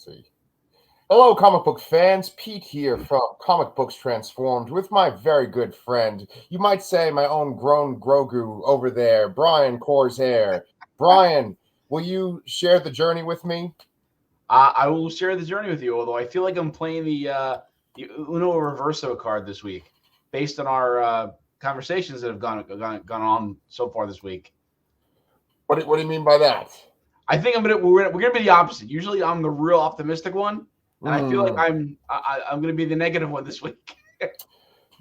see. Hello, comic book fans. Pete here from Comic Books Transformed with my very good friend, you might say my own grown Grogu over there, Brian Corsair. Brian, will you share the journey with me? I will share the journey with you, although I feel like I'm playing the Uno Reverso card this week, based on our conversations that have gone on so far this week. What do you mean by that? I think we're gonna be the opposite. Usually, I'm the real optimistic one, and I feel like I'm gonna be the negative one this week.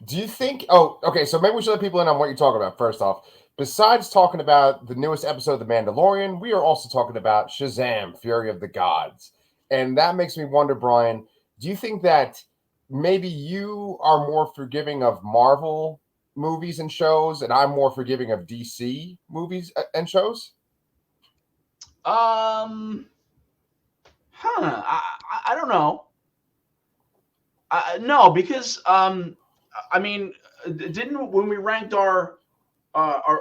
Do you think? Oh, okay. So maybe we should let people in on what you're talking about. First off, besides talking about the newest episode of The Mandalorian, we are also talking about SHAZAM: Fury of the Gods, and that makes me wonder, Brian. Do you think that maybe you are more forgiving of Marvel movies and shows, and I'm more forgiving of DC movies and shows? I don't know. No, because I mean, didn't when we ranked our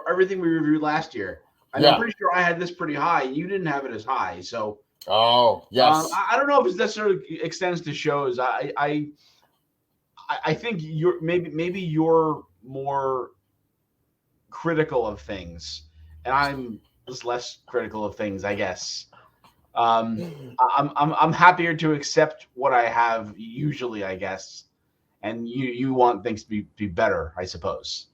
everything we reviewed last year, I'm pretty sure I had this pretty high. You didn't have it as high, so. Oh yes. I don't know if it necessarily extends to shows. I think maybe you're more critical of things, and I'm just less critical of things, I guess. I'm happier to accept what I have usually, I guess, and you want things to be better, I suppose.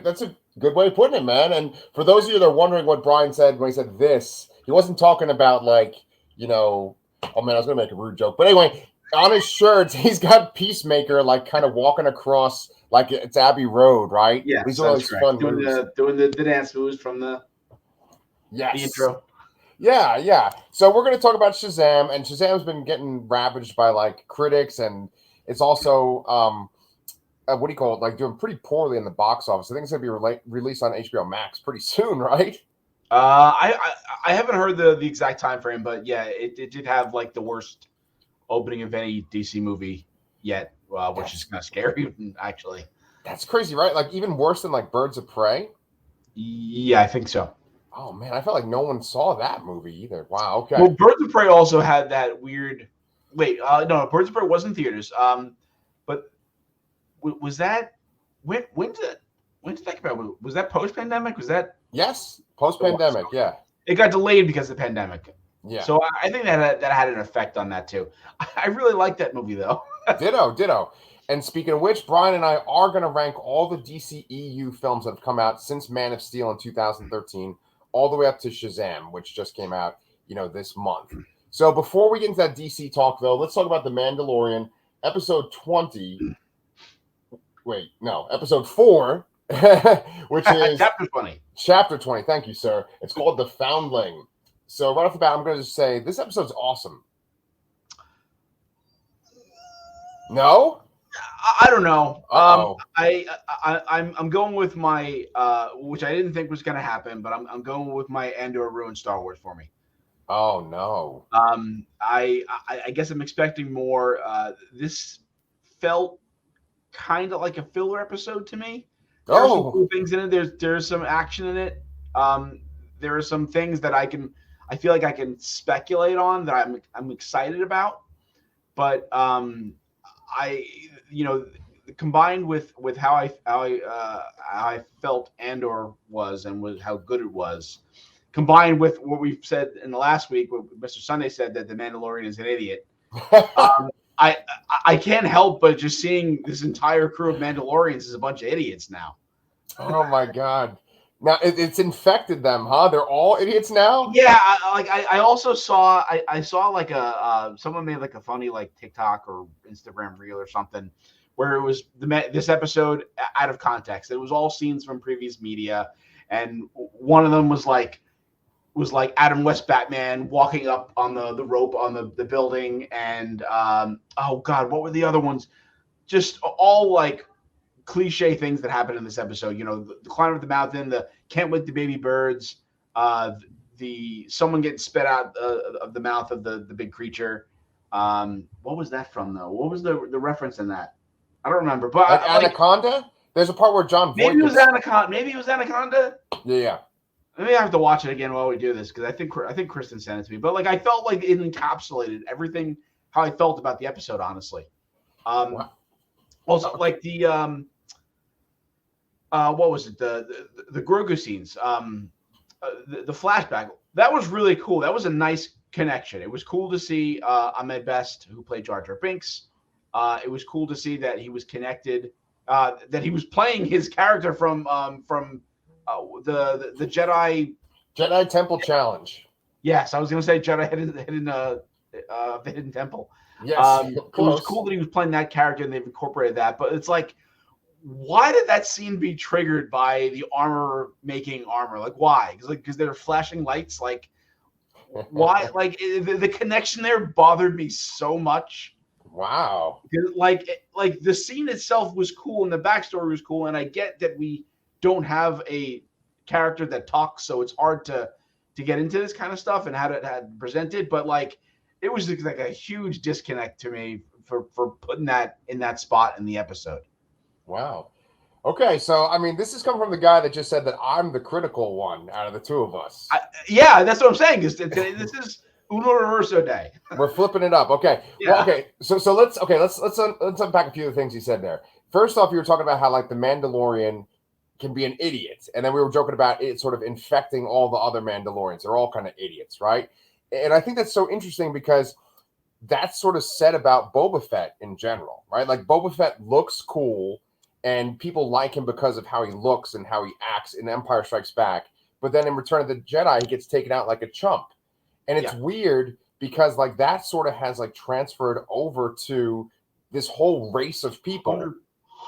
That's a good way of putting it, man. And for those of you that are wondering what Brian said when he said this, he wasn't talking about like, oh man, I was gonna make a rude joke, but anyway, on his shirts he's got Peacemaker like kind of walking across like it's Abbey Road, right? Yeah, he's doing fun doing the dance moves from the intro. Yeah. So we're going to talk about SHAZAM, and SHAZAM's been getting ravaged by like critics, and it's also what do you call it? Like doing pretty poorly in the box office. I think it's going to be released on HBO Max pretty soon, right? I haven't heard the exact time frame, but yeah, it did have like the worst opening of any DC movie yet, which is kind of scary, actually. That's crazy, right? Like even worse than like Birds of Prey. Yeah, I think so. Oh man, I felt like no one saw that movie either. Wow. Okay. Well, Birds of Prey also had that weird. Wait, no, Birds of Prey was in theaters. But was that when did that come out? Was that post pandemic? Was that? Yes, post pandemic. Yeah. It got delayed because of the pandemic. Yeah. So I think that had an effect on that too. I really liked that movie though. Ditto. And speaking of which, Brian and I are going to rank all the DCEU films that have come out since Man of Steel in 2013. All the way up to SHAZAM, which just came out, this month. So before we get into that DC talk, though, let's talk about The Mandalorian, episode 20. Wait, no, episode 4, which is Chapter 20. Thank you, sir. It's called The Foundling. So right off the bat, I'm going to just say this episode's awesome. No? I don't know. I'm going with my which I didn't think was going to happen, but I'm going with my Andor ruined Star Wars for me. Oh no. I guess I'm expecting more. This felt kind of like a filler episode to me. There's some cool things in it. There's some action in it. There are some things that I feel like I can speculate on that I'm excited about, but combined with how I felt Andor was and with how good it was, combined with what we've said in the last week, what Mr. Sunday said that the Mandalorian is an idiot. I can't help but just seeing this entire crew of Mandalorians as a bunch of idiots now. Oh my God. Now it's infected them, huh? They're all idiots now? Yeah, I also saw I saw like someone made like a funny like TikTok or Instagram reel or something where it was this episode out of context. It was all scenes from previous media, and one of them was like Adam West Batman walking up on the rope on the building, and oh God, what were the other ones? Just all like cliche things that happened in this episode. The climb of the mountain, the can't wake the baby birds, the someone getting spit out of the mouth of the big creature. What was that from though? What was the reference in that? I don't remember. But Anaconda? There's a part where John Voight maybe it was Anaconda. Maybe it was Anaconda. Yeah. Maybe I have to watch it again while we do this because I think Kristen sent it to me. But like I felt like it encapsulated everything how I felt about the episode. Honestly, Wow. also Okay. like the what was it the Grogu scenes the flashback that was really cool. That was a nice connection. It was cool to see Ahmed Best, who played Jar Jar Binks. It was cool to see that he was connected, that he was playing his character from the Jedi. Jedi Temple Challenge. Yes, I was going to say Jedi Hidden Temple. Yes, It was close. cool that he was playing that character and they've incorporated that. But it's like, why did that scene be triggered by the armor making armor? Like, why? Because they're flashing lights. Like, why? Like the connection there bothered me so much. Wow. Like the scene itself was cool and the backstory was cool, and I get that we don't have a character that talks, so it's hard to get into this kind of stuff and how to present it. But like, it was like a huge disconnect to me for putting that in that spot in the episode. Wow. Okay, so I mean, this has come from the guy that just said that I'm the critical one out of the two of us. Yeah, that's what I'm saying. This is Uno Reverso Day. We're flipping it up. Okay. Yeah. Well, okay. So let's unpack a few of the things you said there. First off, you were talking about how like the Mandalorian can be an idiot, and then we were joking about it sort of infecting all the other Mandalorians. They're all kind of idiots, right? And I think that's so interesting because that's sort of said about Boba Fett in general, right? Like Boba Fett looks cool, and people like him because of how he looks and how he acts in Empire Strikes Back. But then in Return of the Jedi, he gets taken out like a chump. And it's weird because like that sort of has like transferred over to this whole race of people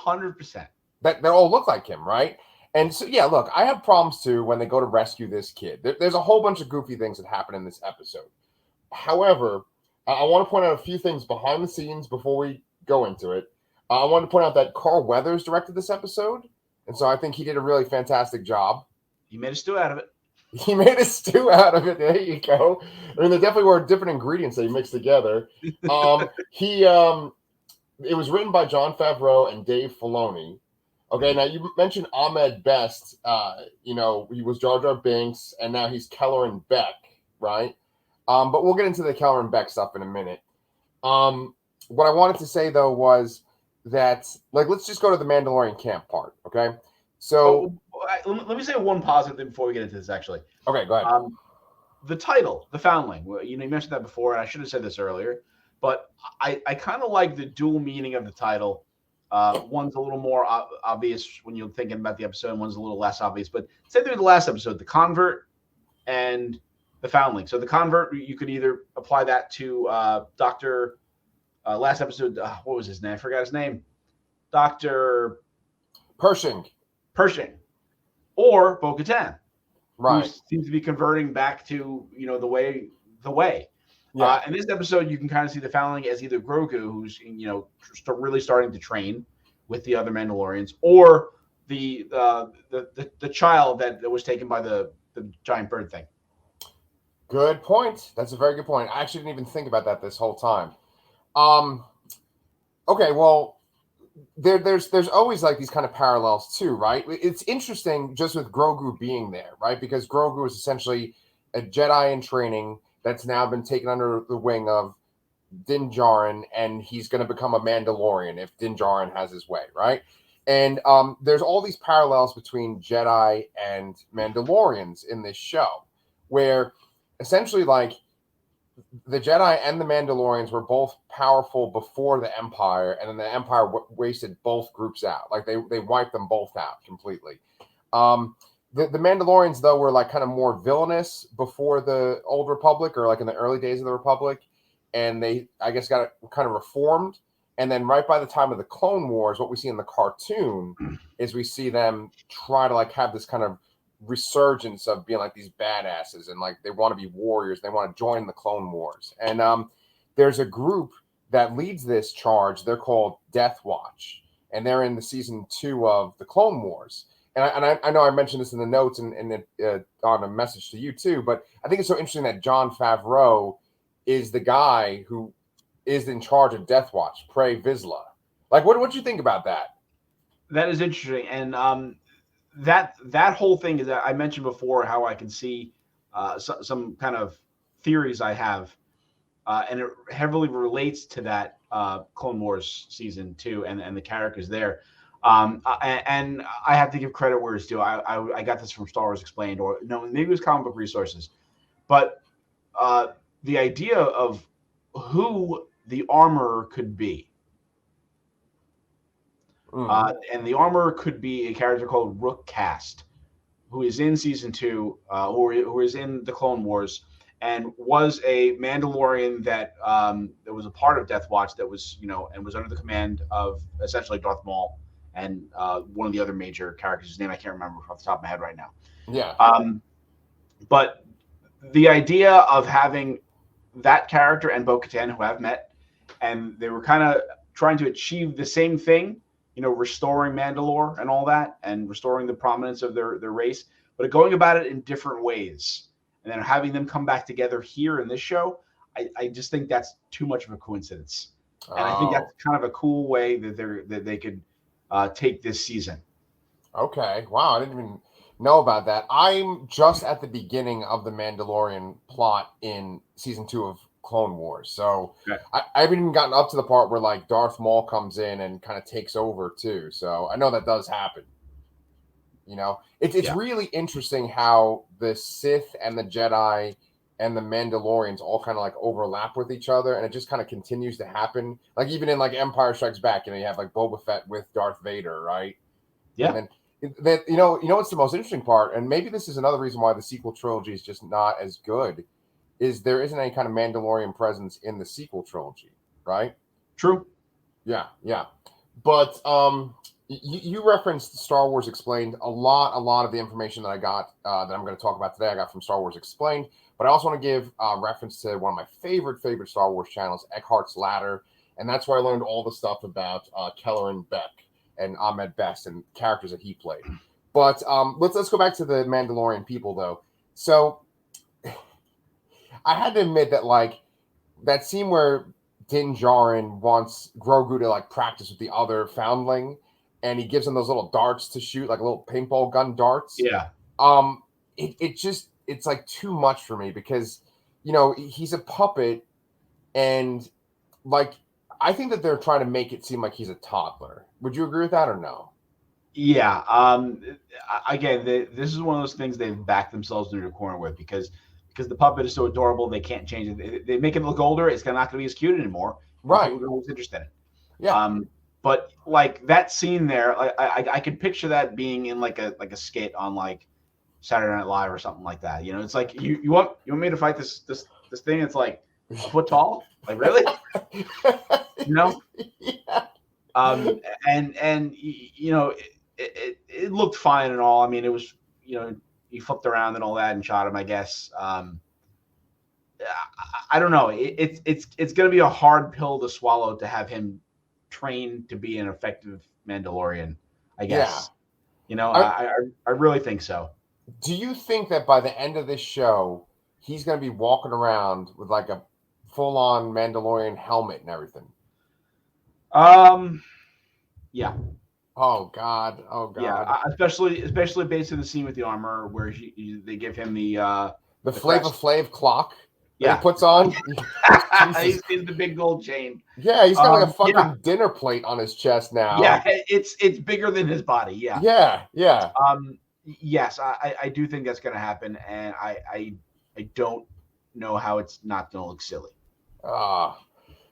100%. that they all look like him, right? And so yeah, look, I have problems too when they go to rescue this kid. There's a whole bunch of goofy things that happen in this episode. However, I want to point out a few things behind the scenes before we go into it. I want to point out that Carl Weathers directed this episode, and so I think he did a really fantastic job. He made a stew out of it. He made a stew out of it. There you go. I mean, there definitely were different ingredients that he mixed together. It was written by Jon Favreau and Dave Filoni. Okay, now you mentioned Ahmed Best. He was Jar Jar Binks, and now he's Kelleran Beck, right? But we'll get into the Kelleran Beck stuff in a minute. What I wanted to say though was that, like, let's just go to the Mandalorian camp part, okay? So, let me say one positive thing before we get into this. Actually, okay, go ahead. The title, The Foundling. You mentioned that before, and I should have said this earlier, but I kind of like the dual meaning of the title. One's a little more obvious when you're thinking about the episode, and one's a little less obvious. But say through the last episode, the convert and the foundling. So the convert, you could either apply that to Dr. Last episode, what was his name? I forgot his name. Dr. Pershing. Or Bo-Katan. Right. Who seems to be converting back to, the way. Yeah. In this episode, you can kind of see the Foundling as either Grogu, who's, really starting to train with the other Mandalorians, or the child that was taken by the giant bird thing. Good point. That's a very good point. I actually didn't even think about that this whole time. Okay, well, there's always like these kind of parallels too, right? It's interesting just with Grogu being there, right? Because Grogu is essentially a Jedi in training that's now been taken under the wing of Din Djarin, and he's going to become a Mandalorian if Din Djarin has his way, right? And there's all these parallels between Jedi and Mandalorians in this show, where essentially like the Jedi and the Mandalorians were both powerful before the Empire, and then the Empire wasted both groups out. Like they wiped them both out completely. The Mandalorians, though, were like kind of more villainous before the Old Republic, or like in the early days of the Republic, and they, I guess, got kind of reformed. And then right by the time of the Clone Wars, what we see in the cartoon is we see them try to like have this kind of resurgence of being like these badasses, and like they want to be warriors. They want to join the Clone Wars. And there's a group that leads this charge. They're called Death Watch, and they're in the season 2 of the Clone Wars. And I know I mentioned this in the notes and on a message to you too, but I think it's so interesting that Jon Favreau is the guy who is in charge of Death Watch, Pre Vizsla. Like, what do you think about that? That is interesting. And that whole thing is that I mentioned before how I can see some kind of theories I have, and it heavily relates to that Clone Wars season 2 and the characters there. And I have to give credit where it's due. I got this from Star Wars Explained, or no, maybe it was Comic Book Resources, but the idea of who the armorer could be. And the armorer could be a character called Rook Kast, who is in season 2, who is in the Clone Wars, and was a Mandalorian that was a part of Death Watch, that was, and was under the command of essentially Darth Maul and one of the other major characters, whose name I can't remember off the top of my head right now. Yeah. But the idea of having that character and Bo-Katan, who I've met, and they were kind of trying to achieve the same thing, restoring Mandalore and all that, and restoring the prominence of their race, but going about it in different ways. And then having them come back together here in this show, I just think that's too much of a coincidence. And I think that's kind of a cool way that they could take this season. Okay. Wow. I didn't even know about that. I'm just at the beginning of the Mandalorian plot in season 2 of Clone Wars. So okay. I haven't even gotten up to the part where like Darth Maul comes in and kind of takes over too. So I know that does happen. It's really interesting how the Sith and the Jedi and the Mandalorians all kind of like overlap with each other, and it just kind of continues to happen. Like even in like Empire Strikes Back, you have like Boba Fett with Darth Vader, right? Yeah. And then what's the most interesting part, and maybe this is another reason why the sequel trilogy is just not as good, is there isn't any kind of Mandalorian presence in the sequel trilogy, right? True. Yeah. But you referenced Star Wars Explained. A lot of the information that I got that I'm going to talk about today, I got from Star Wars Explained. But I also want to give reference to one of my favorite Star Wars channels, Eckhart's Ladder, and that's where I learned all the stuff about Kelleran Beck and Ahmed Best and characters that he played. But let's go back to the Mandalorian people though. So I had to admit that like that scene where Din Djarin wants Grogu to like practice with the other Foundling, and he gives him those little darts to shoot, like little paintball gun darts. Yeah. It's like too much for me because he's a puppet, and like I think that they're trying to make it seem like he's a toddler. Would you agree with that or no? Yeah. Again, this is one of those things they've backed themselves into a corner with because the puppet is so adorable, they can't change it. They make him look older, it's not going to be as cute anymore. Right. People are always interested in it. Yeah. But like that scene there, I could picture that being in like a skit on like Saturday Night Live or something like that. It's like you want me to fight this thing? It's like a foot tall. Like really? Yeah. And it looked fine and all. I mean, it was he flipped around and all that and shot him, I guess. I don't know. It's going to be a hard pill to swallow to have him trained to be an effective Mandalorian, I guess. Yeah. I really think so. Do you think that by the end of this show, he's going to be walking around with like a full-on Mandalorian helmet and everything? Yeah. Oh God. Yeah, especially based on the scene with the armor where they give him the Flavor Flav clock. Yeah, he puts on. He's the big gold chain. Yeah, he's got like a fucking dinner plate on his chest now. Yeah, it's bigger than his body. Yeah. Yeah. Yes, I do think that's going to happen, and I don't know how it's not going to look silly.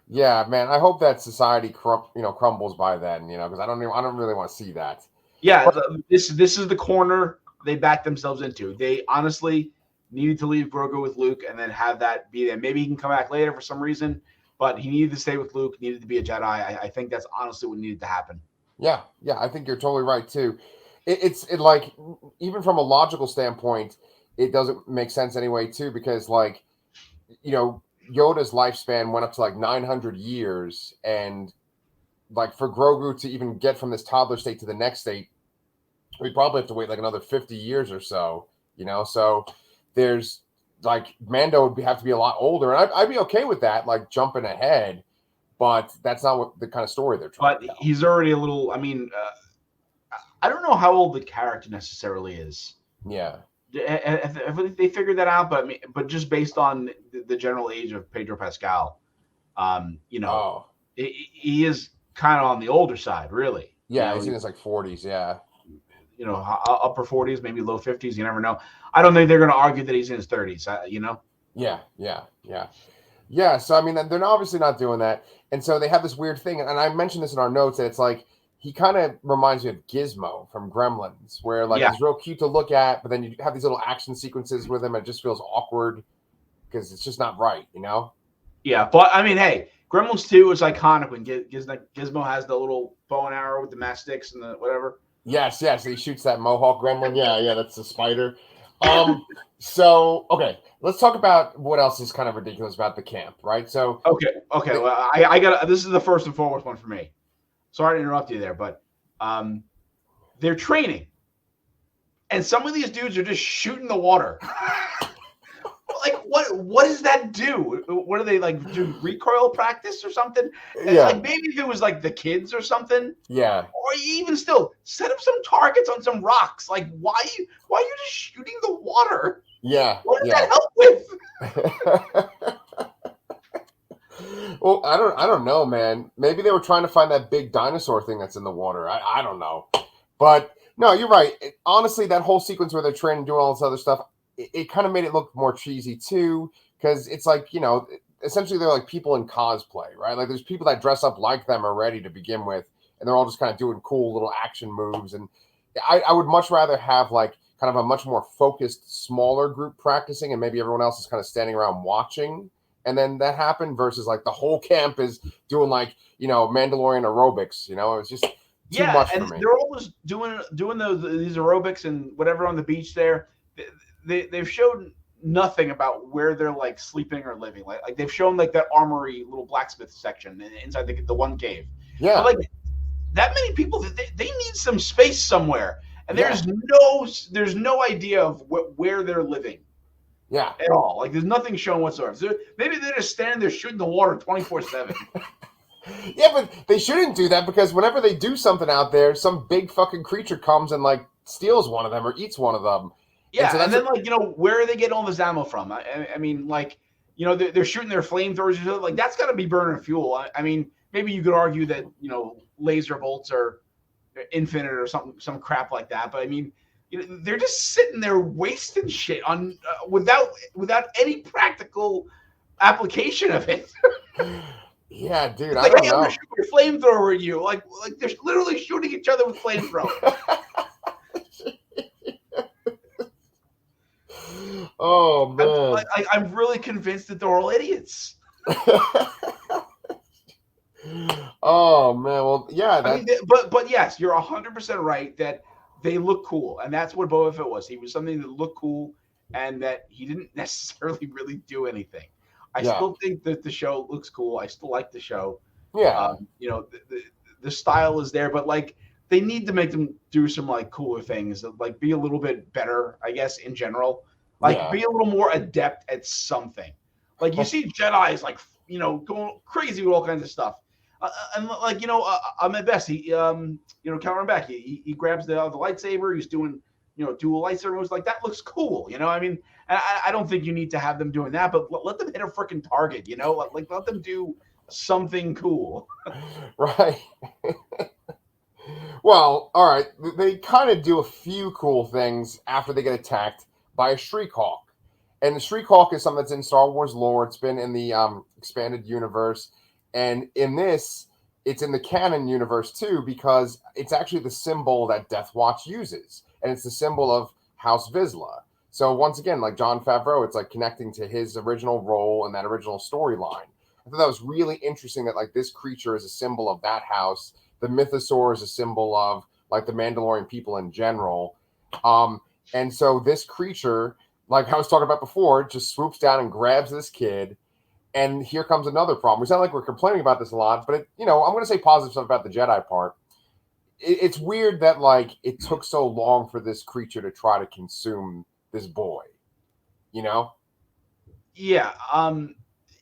Yeah, man. I hope that society crumbles by then. Because I don't really want to see that. Yeah, this is the corner they backed themselves into. They honestly needed to leave Grogu with Luke and then have that be there. Maybe he can come back later for some reason, but he needed to stay with Luke. Needed to be a Jedi. I think that's honestly what needed to happen. Yeah. I think you're totally right too. It's like even from a logical standpoint, it doesn't make sense anyway too, because like Yoda's lifespan went up to like 900 years, and like for Grogu to even get from this toddler state to the next state, we probably have to wait like another 50 years or so. So there's like Mando would have to be a lot older, and I'd be okay with that, like jumping ahead, but that's not what the kind of story they're trying to tell. He's already a little. I mean, I don't know how old the character necessarily is. Yeah. Have they figured that out? But I mean, but just based on the general age of Pedro Pascal, you know, Oh. he is kind of on the older side, really. Yeah, he's in his like 40s. Yeah. You know, upper 40s, maybe low 50s. You never know. I don't think they're going to argue that he's in his 30s. You know. Yeah. Yeah. So I mean, they're obviously not doing that, and so they have this weird thing. And I mentioned this in our notes that it's like he kind of reminds me of Gizmo from Gremlins, where like he's real cute to look at, but then you have these little action sequences with him, and it just feels awkward because it's just not right, you know? Yeah, but I mean, hey, Gremlins 2 is iconic when Gizmo has the little bow and arrow with the matchsticks and the whatever. Yes, he shoots that Mohawk Gremlin. Yeah, that's the spider. So okay, let's talk about what else is kind of ridiculous about the camp, right? So okay. Well, I got this is the first and foremost one for me. Sorry to interrupt you there, but they're training, and some of these dudes are just shooting the water. Like what does that do? What do they like do recoil practice or something? Yeah. Like maybe if it was like the kids or something. Yeah. Or even still set up some targets on some rocks. Like why are you just shooting the water? Yeah. What does that help with? Well, I don't know, man. Maybe they were trying to find that big dinosaur thing that's in the water. I don't know. But no, you're right. Honestly, that whole sequence where they're training, doing all this other stuff, it kind of made it look more cheesy too, because it's like, you know, essentially they're like people in cosplay, right? Like there's people that dress up like them already to begin with, and they're all just kind of doing cool little action moves. And I would much rather have like kind of a much more focused, smaller group practicing, and maybe everyone else is kind of standing around watching, and then that happened versus like the whole camp is doing like, you know, Mandalorian aerobics. You know, it's just too much for me. They're always doing these aerobics and whatever on the beach there. They've shown nothing about where they're like sleeping or living. Like they've shown like that armory little blacksmith section inside the one cave. Yeah. But like that many people, they need some space somewhere, and there's no idea of where they're living. Yeah. At all. Like there's nothing shown whatsoever. Maybe they're just standing there shooting the water 24/7. Yeah, but they shouldn't do that because whenever they do something out there, some big fucking creature comes and like steals one of them or eats one of them. Yeah, and then like, you know, where are they getting all this ammo from? I mean, like, you know, they're shooting their flamethrowers. Like that's got to be burning fuel. I mean, maybe you could argue that, you know, laser bolts are infinite or some crap like that. But I mean, you know, they're just sitting there wasting shit on without any practical application of it. Yeah, dude, like, I don't know. I'm gonna shoot your flamethrower at you. Like they're literally shooting each other with flamethrowers. Oh man, I'm really convinced that they're all idiots. Oh man, well, yeah, I mean, but yes, you're 100% right that they look cool, and that's what Boba Fett was. He was something that looked cool, and that he didn't necessarily really do anything. I still think that the show looks cool. I still like the show. Yeah, you know, the style is there, but like they need to make them do some like cooler things, like be a little bit better, I guess, in general. Like be a little more adept at something. Like you see Jedi's like, you know, going crazy with all kinds of stuff. And like, you know, I'm at best. He, you know, countering back, he grabs the lightsaber. He's doing, you know, dual lightsaber moves. Like that looks cool. You know, I mean, I don't think you need to have them doing that, but let them hit a freaking target. You know, like let them do something cool. Right. Well, all right. They kind of do a few cool things after they get attacked by a Shriek Hawk. And the Shriek Hawk is something that's in Star Wars lore. It's been in the expanded universe. And in this, it's in the canon universe too, because it's actually the symbol that Death Watch uses. And it's the symbol of House Vizsla. So once again, like Jon Favreau, it's like connecting to his original role in that original storyline. I thought that was really interesting that like this creature is a symbol of that house. The mythosaur is a symbol of like the Mandalorian people in general. And so this creature, like I was talking about before, just swoops down and grabs this kid. And here comes another problem. We sound like we're complaining about this a lot, but you know, I'm going to say positive stuff about the Jedi part. It's weird that like it took so long for this creature to try to consume this boy. You know? Yeah.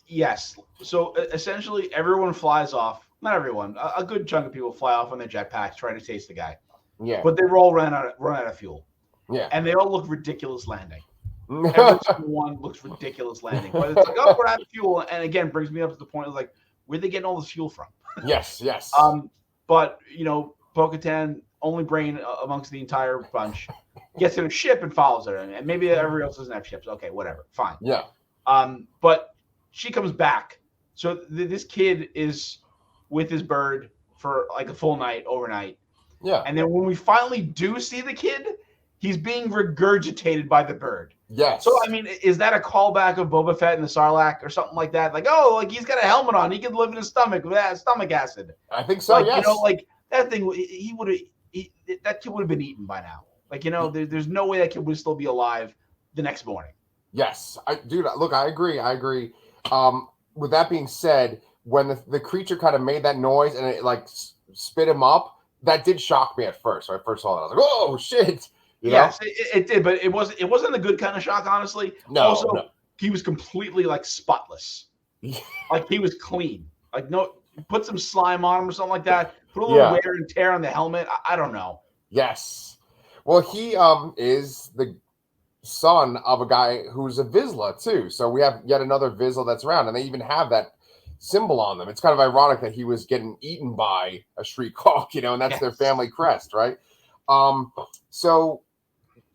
Yes. So essentially, everyone flies off. Not everyone. A good chunk of people fly off on their jetpacks trying to chase the guy. Yeah. but they were all run out of fuel. Yeah. And they all look ridiculous landing. Every single one looks ridiculous landing. But it's like, oh, we're out of fuel. And again, brings me up to the point of like, where are they getting all this fuel from? Yes. But Bo-Katan, only brain amongst the entire bunch, gets in a ship and follows her. And maybe everybody else doesn't have ships. Okay, whatever, fine. Yeah. But she comes back. So this kid is with his bird for like a full night, overnight. Yeah. And then when we finally do see the kid, he's being regurgitated by the bird. Yes. So, I mean, is that a callback of Boba Fett and the Sarlacc or something like that? Like, oh, like he's got a helmet on. He can live in his stomach with that stomach acid. I think so, like, yes. Like that thing, that kid would have been eaten by now. Like, there's no way that kid would still be alive the next morning. Yes. Look, I agree. With that being said, when the creature kind of made that noise and it like spit him up, that did shock me at first. When I first saw that, I was like, "Oh shit!" Yes, it did, but it wasn't a good kind of shock, honestly. No. Also, he was completely like spotless, like he was clean. Like put some slime on him or something like that. Put a little wear and tear on the helmet. I don't know. Yes. Well, he is the son of a guy who's a Vizsla too. So we have yet another Vizsla that's around, and they even have that symbol on them. It's kind of ironic that he was getting eaten by a Shriek Hawk, and that's their family crest, right? So,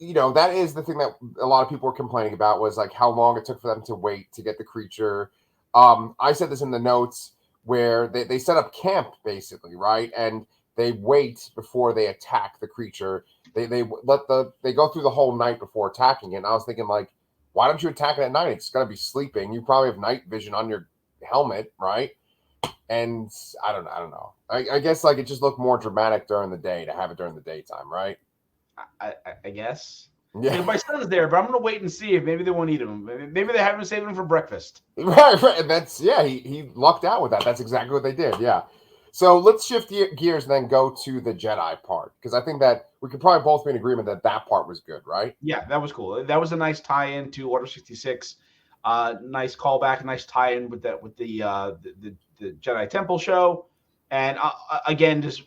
that is the thing that a lot of people were complaining about, was like how long it took for them to wait to get the creature. I said this in the notes where they set up camp basically, right? And they wait before they attack the creature. They go through the whole night before attacking it. And I was thinking, like, why don't you attack it at night? It's gonna be sleeping. You probably have night vision on your helmet, right? And I don't know. I guess like it just looked more dramatic during the day to have it during the daytime, right? I guess. Yeah. My son's there, but I'm gonna wait and see if maybe they won't eat him. Maybe they haven't saved him for breakfast. Right. And that's he lucked out with that. That's exactly what they did. Yeah. So let's shift gears and then go to the Jedi part, because I think that we could probably both be in agreement that part was good, right? Yeah, that was cool. That was a nice tie-in to Order 66. Nice callback, nice tie-in with the Jedi Temple show, and again, just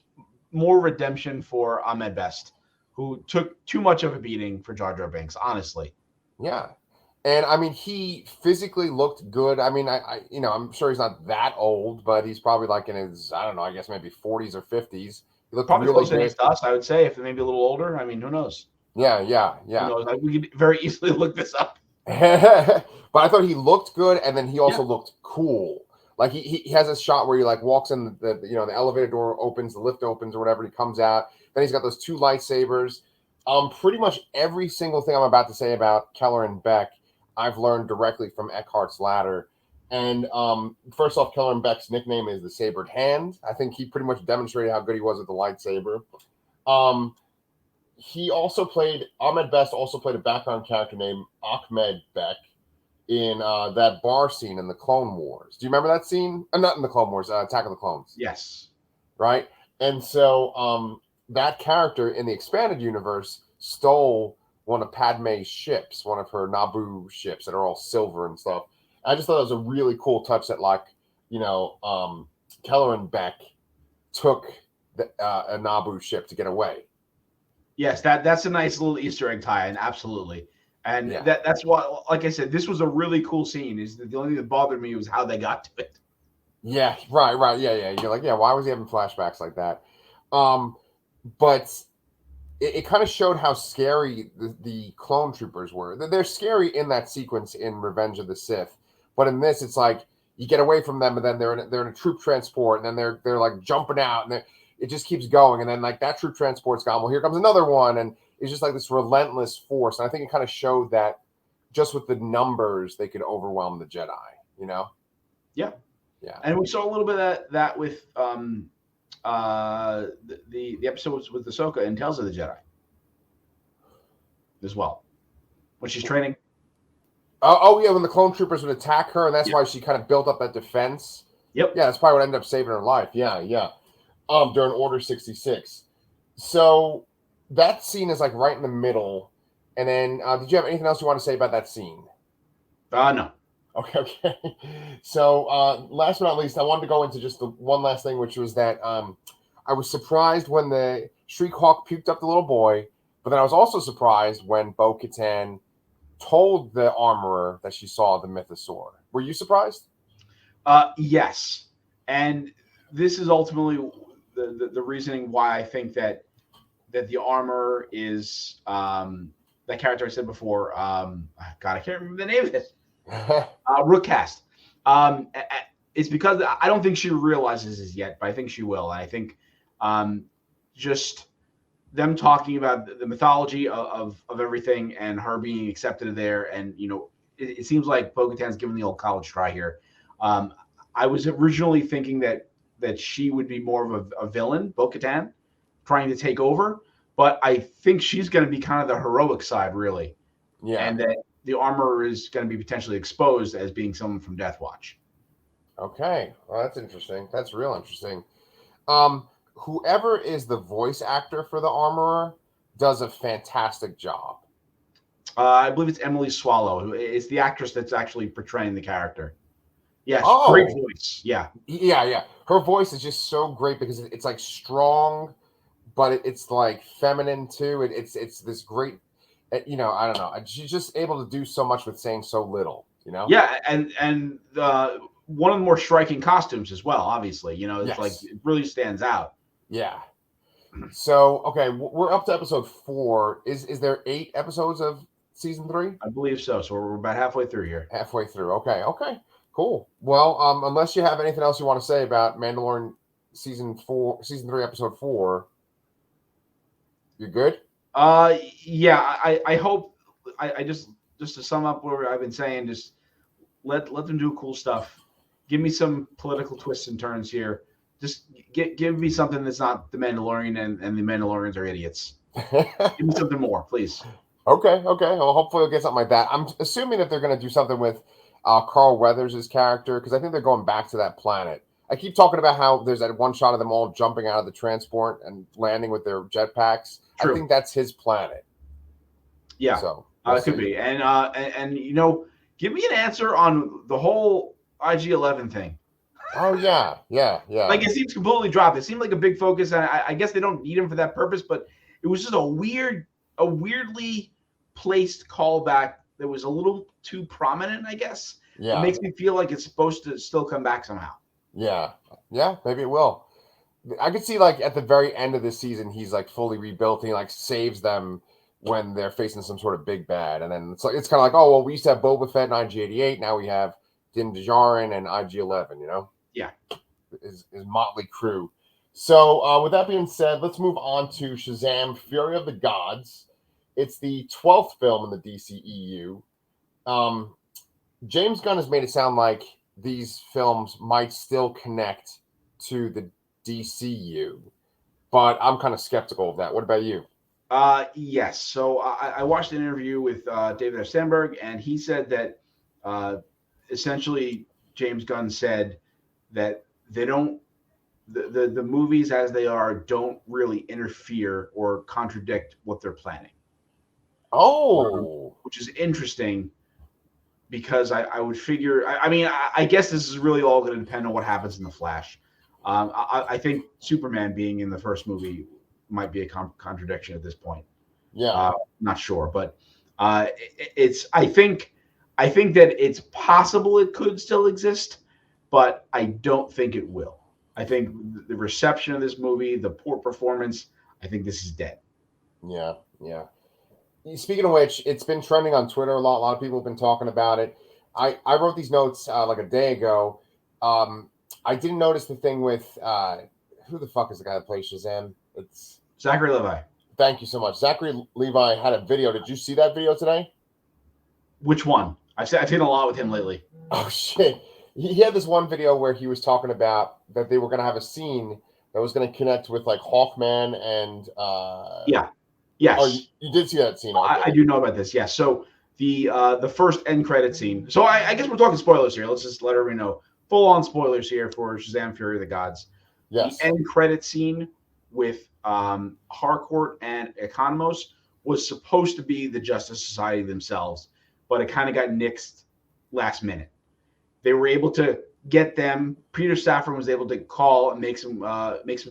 more redemption for Ahmed Best, who took too much of a beating for Jar Jar Binks, honestly. Yeah. And I mean, he physically looked good. I mean, I'm sure he's not that old, but he's probably like in his, I don't know, I guess maybe 40s or 50s. He looked probably really close to us, I would say, if they're maybe a little older. I mean, who knows? Yeah. Who knows? Like, we could very easily look this up. But I thought he looked good, and then he also looked cool. Like he has a shot where he like walks in the elevator door opens, the lift opens or whatever, and he comes out. Then he's got those two lightsabers. Pretty much every single thing I'm about to say about Keller and Beck, I've learned directly from Eckhart's Ladder. And first off, Keller and Beck's nickname is the Sabered Hand. I think he pretty much demonstrated how good he was with the lightsaber. Ahmed Best also played a background character named Ahmed Beck in that bar scene in the Clone Wars. Do you remember that scene? Not in the Clone Wars, Attack of the Clones. Yes. Right? And so that character in the expanded universe stole one of Padme's ships, one of her Naboo ships that are all silver and stuff. I just thought it was a really cool touch that, like, Keller and Beck took a Naboo ship to get away. Yes, that's a nice little Easter egg tie-in, absolutely. And that's why, like I said, this was a really cool scene. Is the only thing that bothered me was how they got to it. Yeah, right. Yeah. You're like, why was he having flashbacks like that? But it kind of showed how scary the clone troopers were. They're scary in that sequence in Revenge of the Sith, but in this, it's like you get away from them, and then they're in a troop transport, and then they're like jumping out, and it just keeps going, and then like that troop transport's gone. Well, here comes another one, and it's just like this relentless force. And I think it kind of showed that just with the numbers, they could overwhelm the Jedi. Yeah. And we saw a little bit of that with the episodes with Ahsoka and Tales of the Jedi as well, when she's training. When the clone troopers would attack her, and that's why she kind of built up that defense. Yep. Yeah, that's probably what ended up saving her life. Yeah. During Order 66. So that scene is like right in the middle. And then, did you have anything else you want to say about that scene? No. Okay. So, last but not least, I wanted to go into just the one last thing, which was that I was surprised when Shriek-Hawk puked up the little boy, but then I was also surprised when Bo-Katan told the armorer that she saw the mythosaur. Were you surprised? Yes, and this is ultimately the reasoning why I think that the armor is that character I said before. God, I can't remember the name of it. Rookcast. It's because I don't think she realizes this yet, but I think she will. And I think just them talking about the mythology of everything and her being accepted there, and it seems like Bo-Katan's given the old college try here. I was originally thinking that she would be more of a villain, Bo-Katan, trying to take over, but I think she's going to be kind of the heroic side, really. Yeah. And that the armor is going to be potentially exposed as being someone from Death Watch. Okay. Well, that's interesting. That's real interesting. Whoever is the voice actor for the armorer does a fantastic job. I believe it's Emily Swallow, who is the actress that's actually portraying the character. Yes, Oh. great voice. Yeah. Yeah. Her voice is just so great because it's like strong, but it's like feminine too. It's this great, I don't know. She's just able to do so much with saying so little, Yeah, and one of the more striking costumes as well. Obviously, it's Yes. like it really stands out. Yeah. So okay, we're up to episode 4. Is there 8 episodes of season 3? I believe so. So we're about halfway through here. Halfway through. Okay. Cool. Well, unless you have anything else you want to say about Mandalorian season 3, episode 4, you're good? Yeah. I hope. I just to sum up what I've been saying, just let them do cool stuff. Give me some political twists and turns here. Just give me something that's not the Mandalorian and the Mandalorians are idiots. Give me something more, please. Okay. Well, hopefully we'll get something like that. I'm assuming that they're going to do something with Carl Weathers' character, because I think they're going back to that planet. I keep talking about how there's that one shot of them all jumping out of the transport and landing with their jetpacks. True. I think that's his planet. Yeah, so it could be. And give me an answer on the whole IG-11 thing. Oh yeah. Like, it seems completely dropped. It seemed like a big focus, and I guess they don't need him for that purpose. But it was just a weirdly placed callback that was a little too prominent, I guess. Yeah. It makes me feel like it's supposed to still come back somehow. Yeah, maybe it will. I could see, like, at the very end of this season, he's like fully rebuilt. And he like saves them when they're facing some sort of big bad, and then it's kind of like, oh well, we used to have Boba Fett and IG-88, now we have Din Djarin and IG-11. Yeah, is motley crew. So with that being said, let's move on to Shazam: Fury of the Gods. It's the 12th film in the DCEU. James Gunn has made it sound like these films might still connect to the DCU, but I'm kind of skeptical of that. What about you? Yes. So I watched an interview with David F. Sandberg, and he said that essentially James Gunn said that they don't, the movies as they are don't really interfere or contradict what they're planning. Oh, which is interesting, because I would figure, I guess this is really all going to depend on what happens in The Flash. I think Superman being in the first movie might be a contradiction at this point. Yeah. Not sure, but I think that it's possible it could still exist, but I don't think it will. I think the reception of this movie, the poor performance, I think this is dead. Yeah. Speaking of which, it's been trending on Twitter a lot. A lot of people have been talking about it. I wrote these notes like a day ago. I didn't notice the thing with who the fuck is the guy that plays Shazam? It's Zachary Levi. Thank you so much. Zachary Levi had a video. Did you see that video today? Which one? I've seen a lot with him lately. Oh shit! He had this one video where he was talking about that they were going to have a scene that was going to connect with like Hawkman and yeah. Yes. Oh, you did see that scene. Okay. I do know about this. Yes. So the first end credit scene. So I guess we're talking spoilers here. Let's just let everybody know. Full on spoilers here for Shazam: Fury of the Gods. Yes. The end credit scene with Harcourt and Economos was supposed to be the Justice Society themselves, but it kind of got nixed last minute. They were able to get them. Peter Safran was able to call and make some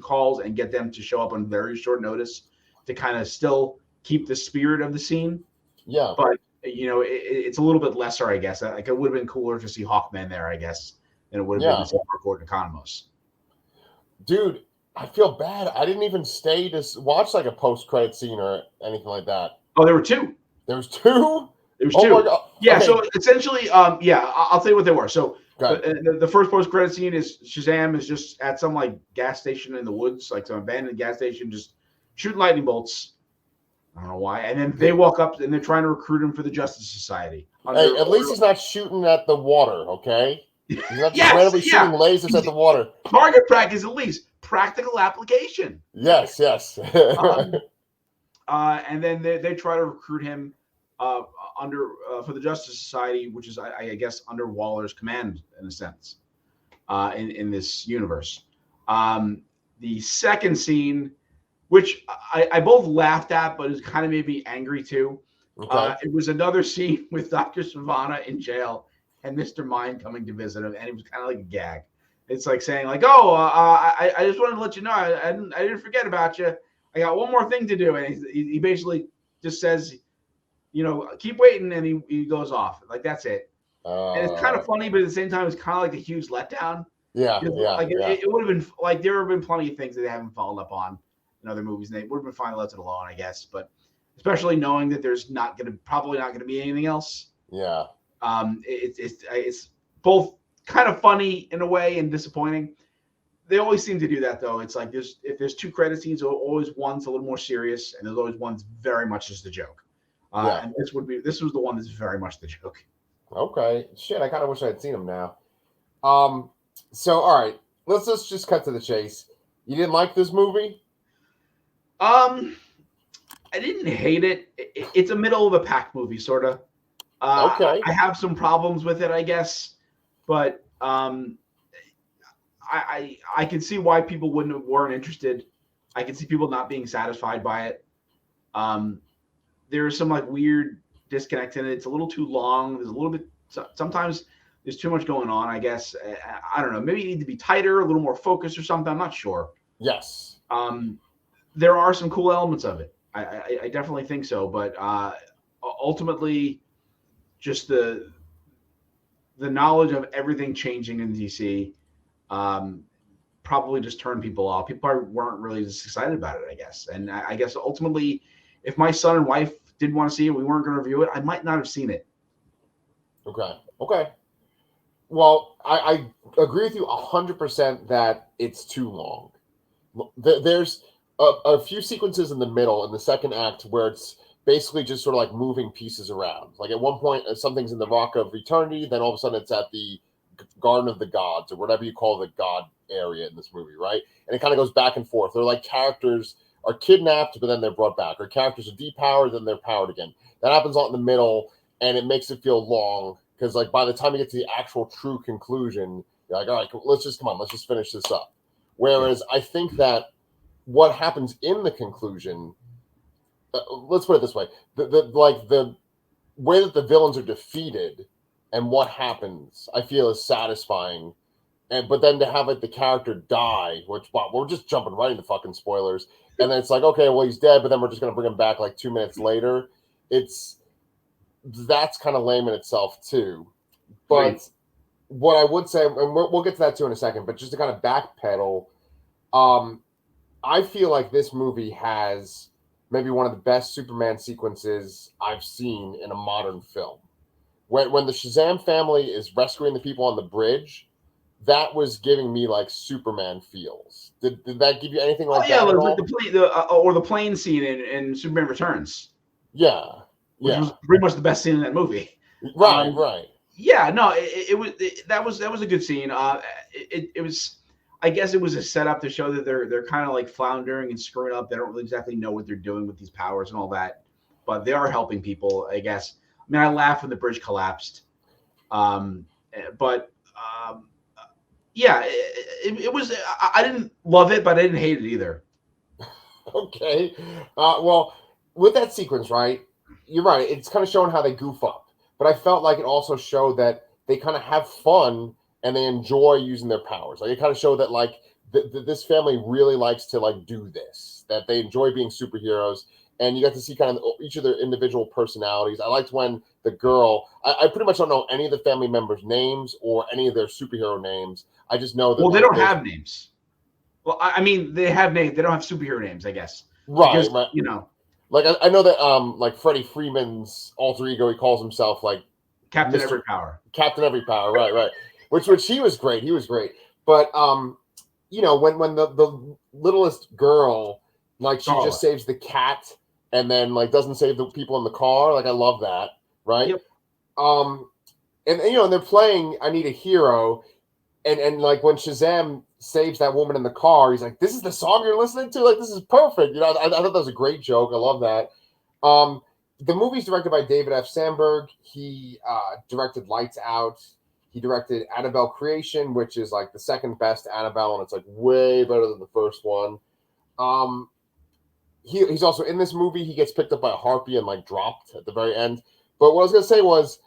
calls and get them to show up on very short notice to kind of still keep the spirit of the scene. Yeah. But it's a little bit lesser, I guess. Like, it would have been cooler to see Hawkman there, I guess, than it would have been to see Mark Economos. Dude, I feel bad. I didn't even stay to watch like a post-credit scene or anything like that. Oh, there were two. There was two? There was two. My God. Yeah, okay. So essentially, I'll tell you what they were. So the first post-credit scene is Shazam is just at some like gas station in the woods, like some abandoned gas station, just shooting lightning bolts. I don't know why. And then they walk up and they're trying to recruit him for the Justice Society. Hey, at least he's not shooting at the water, okay? He's not randomly shooting lasers at the water. Target practice, at least. Practical application. Yes. And then they try to recruit him for the Justice Society, which is, I guess, under Waller's command, in a sense, in this universe. The second scene, which I both laughed at, but it kind of made me angry too. Okay. It was another scene with Dr. Sivana in jail and Mr. Mind coming to visit him, and it was kind of like a gag. It's like saying, like, I just wanted to let you know I didn't forget about you. I got one more thing to do, and he basically just says, keep waiting, and he goes off. Like, that's it. And it's kind of funny, but at the same time, it's kind of like a huge letdown. Yeah. It would have been like there have been plenty of things that they haven't followed up on in other movies, and they would have been fine left it alone, I guess. But especially knowing that there's probably not gonna be anything else. Yeah. It's both kind of funny in a way and disappointing. They always seem to do that, though. It's like if there's two credit scenes, always one's a little more serious, and there's always one's very much just a joke. And this was the one that's very much the joke. Okay. Shit, I kind of wish I had seen him now. So all right, let's just cut to the chase. You didn't like this movie? I didn't hate it. It's a middle of the pack movie, sort of. Okay. I have some problems with it, I guess, but I can see why people weren't interested. I can see people not being satisfied by it. There's some like weird disconnects in it. It's a little too long. There's a little bit. Sometimes there's too much going on, I guess. I don't know. Maybe you need to be tighter, a little more focused or something. I'm not sure. Yes. There are some cool elements of it. I definitely think so. But ultimately, just the knowledge of everything changing in DC probably just turned people off. People weren't really just excited about it, I guess. And I guess ultimately, if my son and wife didn't want to see it, we weren't going to review it, I might not have seen it. Okay. Well, I agree with you 100% that it's too long. There's a few sequences in the middle in the second act where it's basically just sort of like moving pieces around. Like at one point, something's in the Rock of Eternity, then all of a sudden it's at the Garden of the Gods or whatever you call the God area in this movie, right? And it kind of goes back and forth. They're like characters are kidnapped, but then they're brought back. Or characters are depowered, then they're powered again. That happens all in the middle, and it makes it feel long because, like, by the time you get to the actual true conclusion, you're like, all right, let's just finish this up. Whereas I think that what happens in the conclusion, let's put it this way: the way that the villains are defeated and what happens, I feel is satisfying. But then to have like the character die, which we're just jumping right into fucking spoilers, and then it's like, okay, well he's dead, but then we're just gonna bring him back like 2 minutes later. That's kind of lame in itself too. But right. What I would say, and we'll get to that too in a second, but just to kind of backpedal, I feel like this movie has maybe one of the best Superman sequences I've seen in a modern film. When the Shazam family is rescuing the people on the bridge, that was giving me like Superman feels. Did that give you anything like that? Yeah, like the plane scene in Superman Returns. Yeah, which was pretty much the best scene in that movie. Right. Yeah, no, that was a good scene. It was, I guess it was a setup to show that they're kind of like floundering and screwing up. They don't really exactly know what they're doing with these powers and all that, but they are helping people, I guess. I mean, I laughed when the bridge collapsed, but. Yeah, it was. I didn't love it, but I didn't hate it either. Okay. Well, with that sequence, right? You're right. It's kind of showing how they goof up, but I felt like it also showed that they kind of have fun and they enjoy using their powers. Like it kind of showed that like this family really likes to like do this, that they enjoy being superheroes, and you got to see kind of each of their individual personalities. I liked when the girl, I pretty much don't know any of the family members' names or any of their superhero names. I just know that. Well, they don't have names. Well, I mean, they have names. They don't have superhero names, I guess. Right, because, right. You know, like I know that like Freddie Freeman's alter ego, he calls himself like Captain Every Power. Captain Every Power, right, right. Which he was great. He was great. But you know, when the littlest girl, like she just saves the cat and then like doesn't save the people in the car, like I love that, right? Yep. And you know, and they're playing I Need a Hero, and like when Shazam saves that woman in the car, he's like, "This is the song you're listening to? Like, this is perfect." You know, I thought that was a great joke. I love that. The movie's directed by David F. Sandberg. He directed Lights Out. He directed Annabelle Creation, which is like the second best Annabelle, and it's like way better than the first one. He's also in this movie. He gets picked up by a harpy and like dropped at the very end. But what I was gonna say was,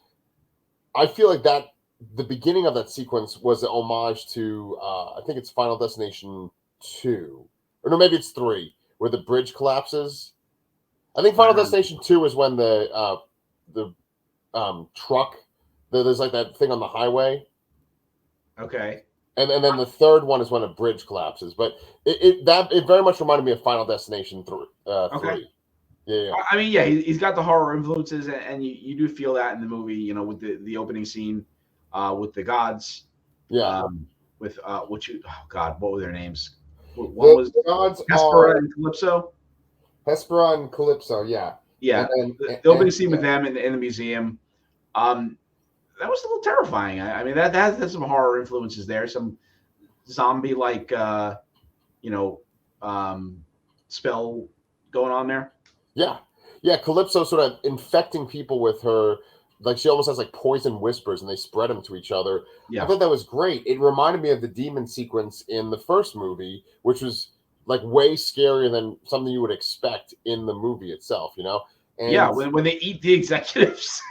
I feel like that the beginning of that sequence was an homage to I think it's Final Destination 2, or no, maybe it's 3, where the bridge collapses. I think Final Destination 2 is when the truck, there's like that thing on the highway. Okay. And then the third one is when a bridge collapses. But it very much reminded me of Final Destination 3. Okay. Yeah. I mean, yeah, he's got the horror influences, and you do feel that in the movie, you know, with the opening scene with the gods. Yeah. With what were their names? One was the gods Hespera and Calypso. Hespera and Calypso, yeah. Yeah. And then, the opening scene with them in the museum. That was a little terrifying. I mean, that has some horror influences there, some zombie like spell going on there. Yeah. Calypso sort of infecting people with her, like she almost has like poison whispers, and they spread them to each other. Yeah. I thought that was great. It reminded me of the demon sequence in the first movie, which was like way scarier than something you would expect in the movie itself. You know? And yeah, when they eat the executives.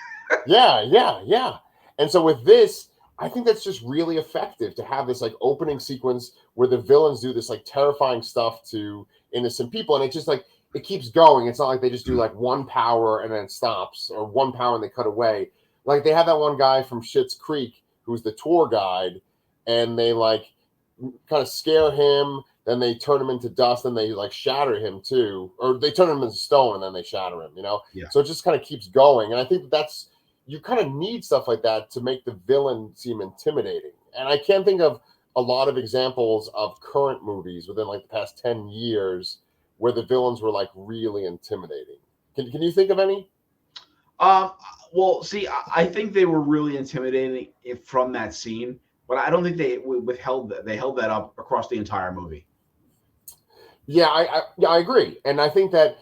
Yeah. And so with this, I think that's just really effective to have this like opening sequence where the villains do this like terrifying stuff to innocent people, and it just like it keeps going. It's not like they just do like one power and then it stops, or one power and they cut away. Like they have that one guy from Schitt's Creek who's the tour guide, and they like kind of scare him, then they turn him into dust, and they like shatter him too, or they turn him into stone and then they shatter him. You know, so it just kind of keeps going, and I think that's. You kind of need stuff like that to make the villain seem intimidating. And I can't think of a lot of examples of current movies within like the past 10 years where the villains were like really intimidating. Can you think of any? Well, see, I think they were really intimidating from that scene, but I don't think they held that up across the entire movie. Yeah, I agree. And I think that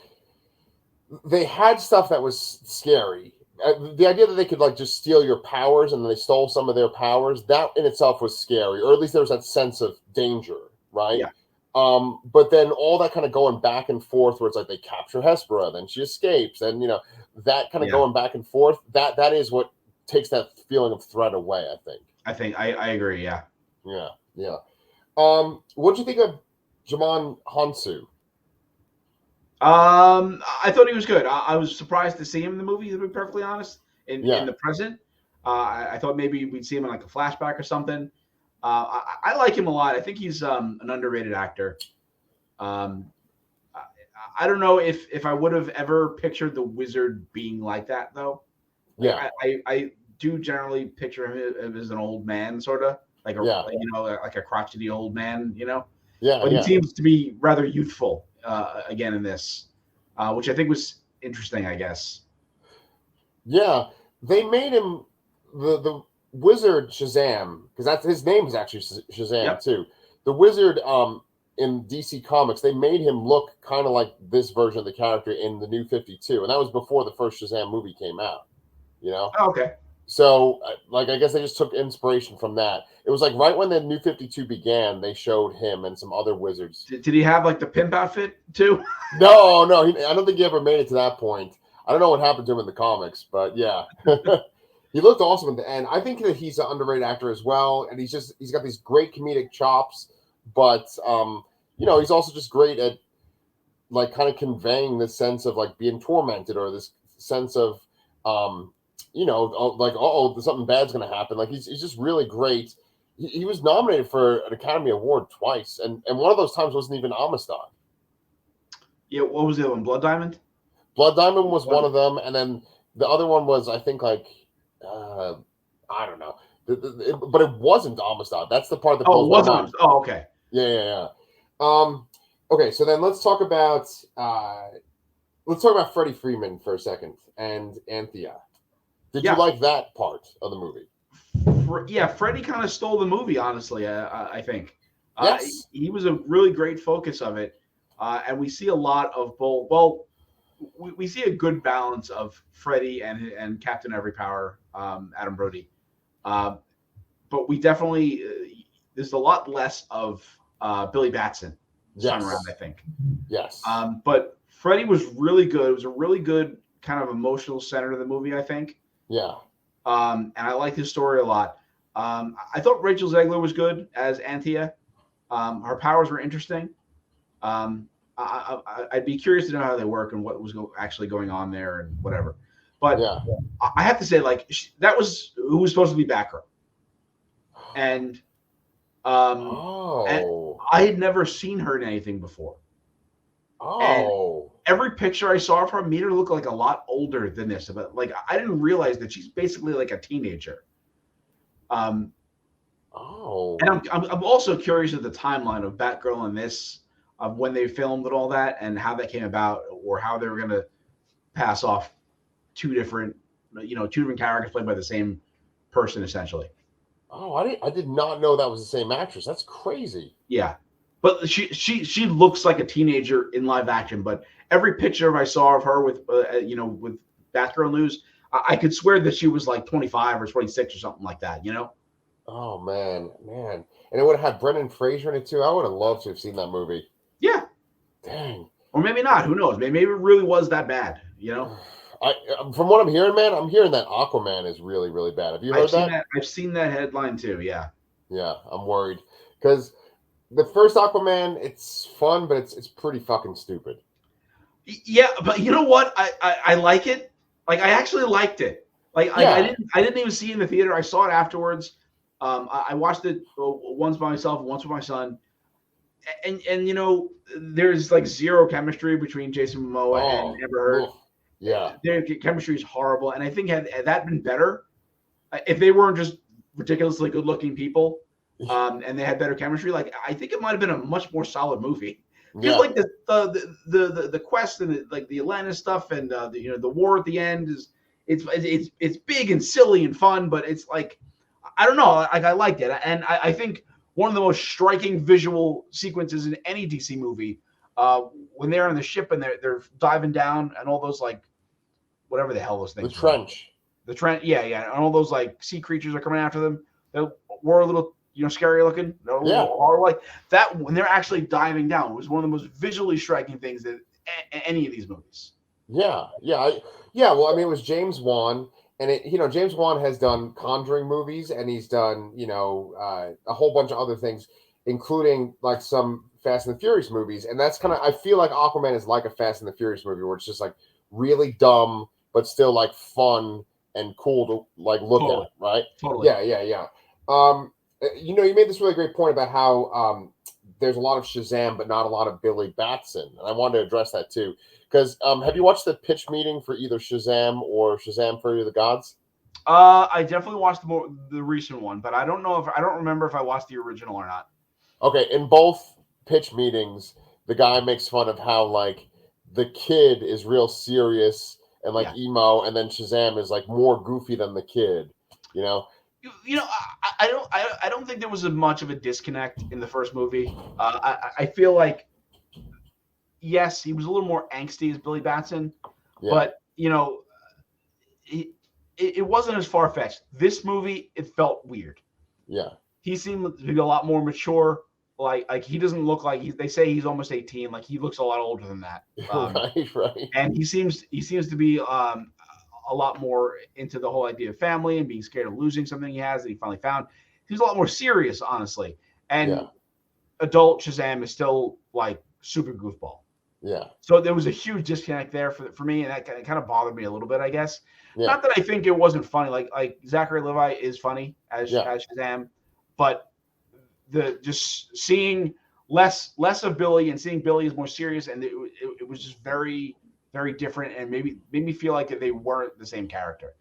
they had stuff that was scary. The idea that they could like just steal your powers, and they stole some of their powers, that in itself was scary, or at least there was that sense of danger, right? Yeah. But then all that kind of going back and forth, where it's like they capture Hespera, then she escapes, and you know that kind of going back and forth. That is what takes that feeling of threat away. I think. I agree. Yeah. What do you think of Djimon Hounsou? I thought he was good. I was surprised to see him in the movie, to be perfectly honest. In the present, I thought maybe we'd see him in like a flashback or something. I like him a lot. I think he's an underrated actor. I don't know if I would have ever pictured the Wizard being like that though. Yeah, I do generally picture him as an old man, sort of like like a crotchety old man, you know. Yeah, but he seems to be rather youthful. Again in this, which I think was interesting, I guess. Yeah, they made him the Wizard Shazam, because that's his name is actually Shazam too. The Wizard in DC Comics, they made him look kind of like this version of the character in the New 52, and that was before the first Shazam movie came out. You know? Oh, okay. So, like, I guess they just took inspiration from that. It was like right when the New 52 began, they showed him and some other wizards. Did he have like the pimp outfit too? No, I don't think he ever made it to that point. I don't know what happened to him in the comics, but yeah. He looked awesome at the end. I think that he's an underrated actor as well, and he's got these great comedic chops, but he's also just great at like kind of conveying this sense of like being tormented or this sense of like something bad's gonna happen. Like he's just really great. He was nominated for an Academy Award twice, and one of those times wasn't even Amistad. Yeah, what was the other one? Blood Diamond? Blood Diamond was one of them, and then the other one was, I think, like I don't know, but it wasn't Amistad. That's the part that blows my mind. Oh, okay. Yeah. Okay, so then let's talk about Freddie Freeman for a second and Anthea. Did you like that part of the movie? Freddie kind of stole the movie, honestly. I think. Yes, he was a really great focus of it, and we see a lot of both. Well, we see a good balance of Freddie and Captain Everypower, Adam Brody, but we definitely there's a lot less of Billy Batson this time around, I think. Yes. But Freddie was really good. It was a really good kind of emotional center of the movie, I think. Yeah. And I liked his story a lot. I thought Rachel Zegler was good as Anthea. Her powers were interesting. I'd be curious to know how they work and what was actually going on there and whatever. But I have to say, like, that was who was supposed to be Batgirl. And and I had never seen her in anything before. And every picture I saw of her made her look like a lot older than this. But like, I didn't realize that she's basically like a teenager. And I'm also curious of the timeline of Batgirl and this, of when they filmed and all that, and how that came about, or how they were going to pass off two different characters played by the same person, essentially. I did not know that was the same actress. That's crazy. Yeah. But she looks like a teenager in live action. But every picture I saw of her with with Batgirl news, I could swear that she was like 25 or 26 or something like that. Oh man, and it would have had Brendan Fraser in it too. I would have loved to have seen that movie. Yeah. Dang. Or maybe not. Who knows? Maybe it really was that bad. From what I'm hearing, man, I'm hearing that Aquaman is really, really bad. Have you heard that? I've seen that headline too. Yeah. Yeah, I'm worried because the first Aquaman, it's fun, but it's pretty fucking stupid. Yeah, but you know what? I like it. Like, I actually liked it. Like, I didn't even see it in the theater. I saw it afterwards. I watched it once by myself, once with my son, and there's like zero chemistry between Jason Momoa and Amber Heard. Yeah, their chemistry is horrible, and I think had that been better, if they weren't just ridiculously good-looking people, and they had better chemistry, like, I think it might have been a much more solid movie. Because like the quest and the Atlantis stuff and the war at the end it's big and silly and fun, but it's like, I don't know, like, I liked it, and I think one of the most striking visual sequences in any DC movie, when they're on the ship and they're diving down and all those, like, whatever the hell those things. The trench, yeah, and all those like sea creatures are coming after them. They were a little, scary looking. Or like that when they're actually diving down. It was one of the most visually striking things that any of these movies. Yeah. Well, I mean, it was James Wan, and James Wan has done Conjuring movies, and he's done a whole bunch of other things, including like some Fast and the Furious movies, and that's kind of, I feel like Aquaman is like a Fast and the Furious movie where it's just like really dumb but still like fun and cool to like look at, right? Totally. Yeah. You made this really great point about how there's a lot of Shazam but not a lot of Billy Batson, and I wanted to address that too, because have you watched the pitch meeting for either Shazam or Shazam Fury of the Gods? I definitely watched the recent one, but I don't remember if I watched the original or not. Okay, in both pitch meetings, the guy makes fun of how like the kid is real serious and like emo, and then Shazam is like more goofy than the kid. I don't think there was much of a disconnect in the first movie. I feel like, yes, he was a little more angsty as Billy Batson, but it wasn't as far fetched. This movie, it felt weird. Yeah, he seemed to be a lot more mature. Like he doesn't look like they say he's almost 18. Like, he looks a lot older than that. Right. And he seems to be a a lot more into the whole idea of family and being scared of losing something he has that he finally found. He's a lot more serious, honestly. And adult Shazam is still like super goofball. Yeah. So there was a huge disconnect there for me, and that kind of bothered me a little bit, I guess. Yeah. Not that I think it wasn't funny. Like Zachary Levi is funny as Shazam, but the just seeing less of Billy and seeing Billy is more serious, and it was just very, very different, and maybe made me feel like they weren't the same character.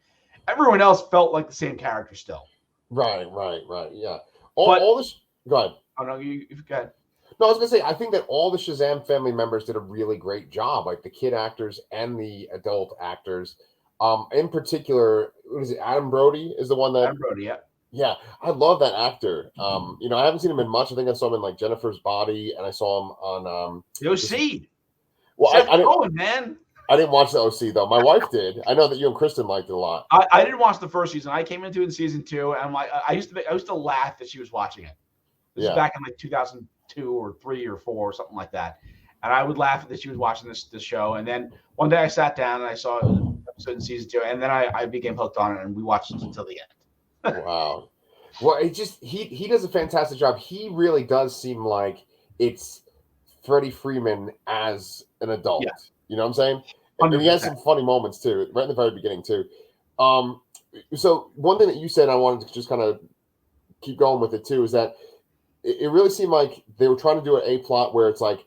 Everyone else felt like the same character still. Right. Yeah. All this. Go ahead. Oh no, you go ahead. No, I was gonna say I think that all the Shazam family members did a really great job, like the kid actors and the adult actors. In particular, what is it? Adam Brody is the one that. Adam Brody, yeah. Yeah, I love that actor. You know, I haven't seen him in much. I think I saw him in like Jennifer's Body, and I saw him on The OC. Well, I didn't. Man. I didn't watch the OC though. My wife did. I know that you and Kristen liked it a lot. I didn't watch the first season. I came into it in season 2, and I used to laugh that she was watching it. This is back in like 2002 or 3 or 4 or something like that, and I would laugh that she was watching this show. And then one day I sat down and I saw an episode in season 2, and then I became hooked on it, and we watched it until the end. Wow. Well, it just he does a fantastic job. He really does seem like it's Freddie Freeman as an adult. Yeah. You know what I'm saying? 100%. And he has some funny moments too, right in the very beginning too. So one thing that you said, I wanted to just kind of keep going with it too, is that it really seemed like they were trying to do a plot where it's like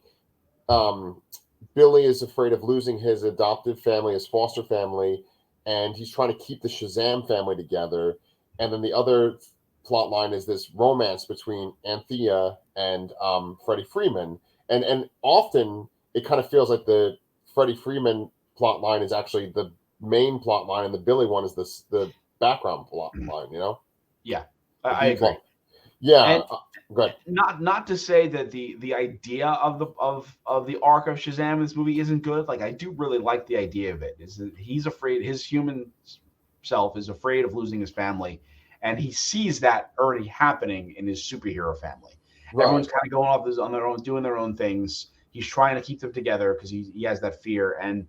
Billy is afraid of losing his adoptive family, his foster family, and he's trying to keep the Shazam family together. And then the other plot line is this romance between Anthea and Freddie Freeman. And often it kind of feels like the Freddie Freeman plot line is actually the main plot line, and the Billy one is the background plot line, you know? Yeah, I agree. Yeah, good. Not to say that the idea of the arc of Shazam in this movie isn't good. Like, I do really like the idea of it. Is that he's afraid, his human self is afraid of losing his family, and he sees that already happening in his superhero family. Right. Everyone's kind of going off on their own, doing their own things. He's trying to keep them together because he has that fear, and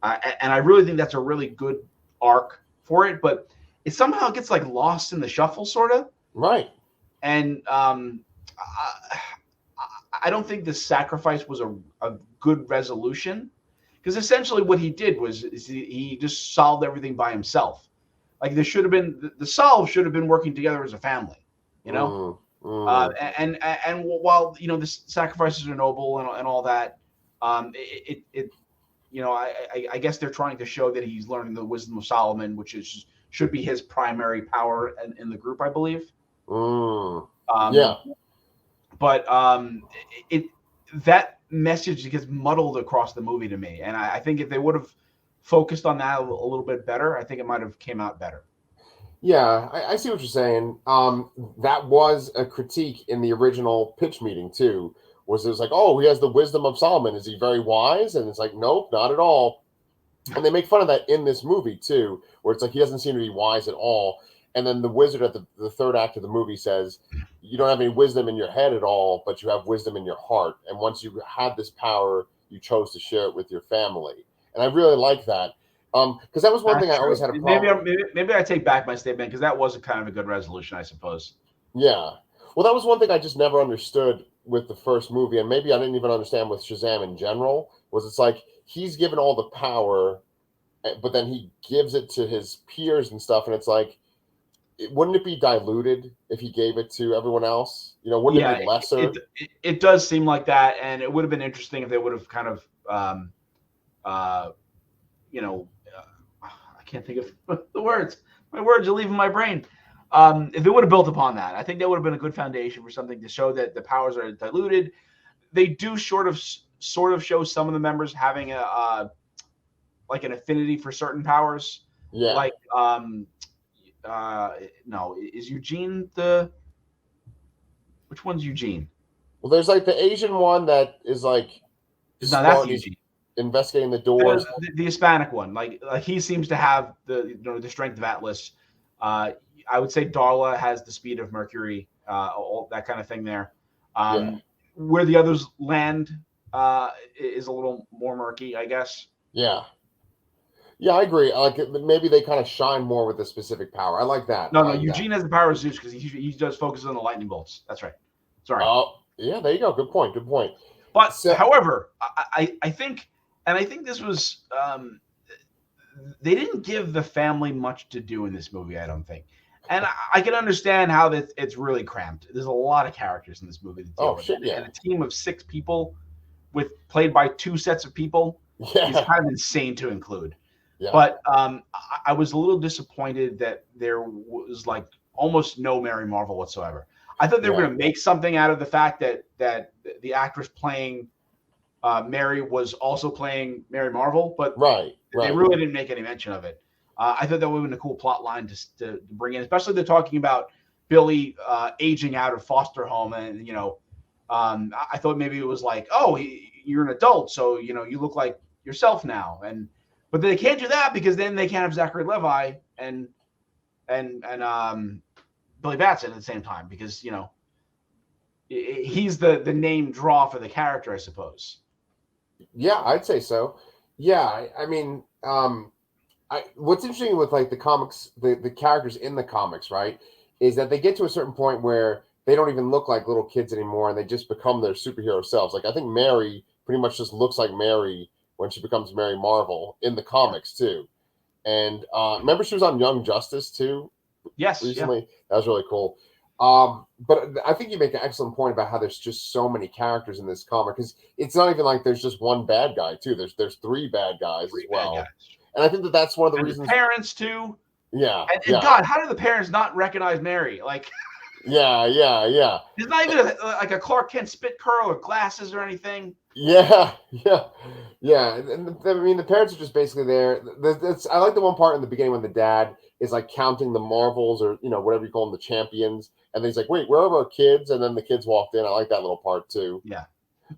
I really think that's a really good arc for it. But it somehow gets like lost in the shuffle, sort of. Right. And I don't think the sacrifice was a good resolution, because essentially what he did was he just solved everything by himself. Like, there should have been the solve should have been working together as a family, you know. And while the sacrifices are noble and all that, it you know, I guess they're trying to show that he's learning the wisdom of Solomon, which should be his primary power in the group, I believe. Yeah. But that message gets muddled across the movie to me, and I think if they would have focused on that a little bit better, I think it might have came out better. Yeah, I see what you're saying. That was a critique in the original pitch meeting too. It was like, oh, he has the wisdom of Solomon. Is he very wise? And it's like, nope, not at all. And they make fun of that in this movie too, where it's like he doesn't seem to be wise at all. And then the wizard at the third act of the movie says, you don't have any wisdom in your head at all, but you have wisdom in your heart. And once you had this power, you chose to share it with your family. And I really like that. Because that was one thing I always had a problem. Maybe I take back my statement, because that was a kind of a good resolution, I suppose. Yeah. Well, that was one thing I just never understood with the first movie, and maybe I didn't even understand with Shazam in general, was it's like he's given all the power, but then he gives it to his peers and stuff, and it's like, wouldn't it be diluted if he gave it to everyone else? You know, wouldn't it be lesser? It does seem like that, and it would have been interesting if they would have kind of, I can't think of the words. My words are leaving my brain. If they would have built upon that, I think that would have been a good foundation for something to show that the powers are diluted. They do sort of show some of the members having like an affinity for certain powers. Yeah. Like, no, is Eugene which one's Eugene? Well, there's like the Asian one that is like, no, that's Eugene. Investigating the doors. The Hispanic one, like he seems to have the strength of Atlas. I would say Darla has the speed of Mercury, all that kind of thing there. Where the others land is a little more murky, I guess. Yeah. Yeah, I agree. I like it. Maybe they kind of shine more with a specific power. I like that. No, I no, like that. Eugene has the power of Zeus because he does focus on the lightning bolts. That's right. Sorry. Oh, yeah, there you go. Good point. Good point. But So, however, I think, and I think this was they didn't give the family much to do in this movie. I don't think, and I can understand how that it's really cramped. There's a lot of characters in this movie to deal oh with, shit, yeah, and a team of 6 people with played by 2 sets of people is yeah, kind of insane to include. yeah, But I was a little disappointed that there was like almost no Mary Marvel whatsoever. I thought they were yeah. going to make something out of the fact that the actress playing Mary was also playing Mary Marvel, but Right, they right. really didn't make any mention of it. I thought that would have been a cool plot line to bring in, especially they're talking about Billy aging out of foster home, and I thought maybe it was like, oh, you're an adult, so you look like yourself now, but they can't do that because then they can't have Zachary Levi and Billy Batson at the same time because he's the name draw for the character, I suppose. Yeah, I'd say so. Yeah, I mean, what's interesting with like the comics, the characters in the comics, right, is that they get to a certain point where they don't even look like little kids anymore, and they just become their superhero selves. Like I think Mary pretty much just looks like Mary when she becomes Mary Marvel in the comics too. And remember she was on Young Justice too Yes, yeah. recently. That was really cool. But I think you make an excellent point about how there's just so many characters in this comic because it's not even like there's just one bad guy too. There's 3 bad guys as well, Bad guys. and I think that's one of the And reasons. the parents too. Yeah, And yeah, God, how do the parents not recognize Mary? Like, yeah. there's not even like a Clark Kent spit curl or glasses or anything. Yeah. And I mean, the parents are just basically there. I like the one part in the beginning when the dad is like counting the marvels or whatever you call them, the champions, and then he's like, "Wait, where are our kids?" And then the kids walked in. I like that little part too. Yeah.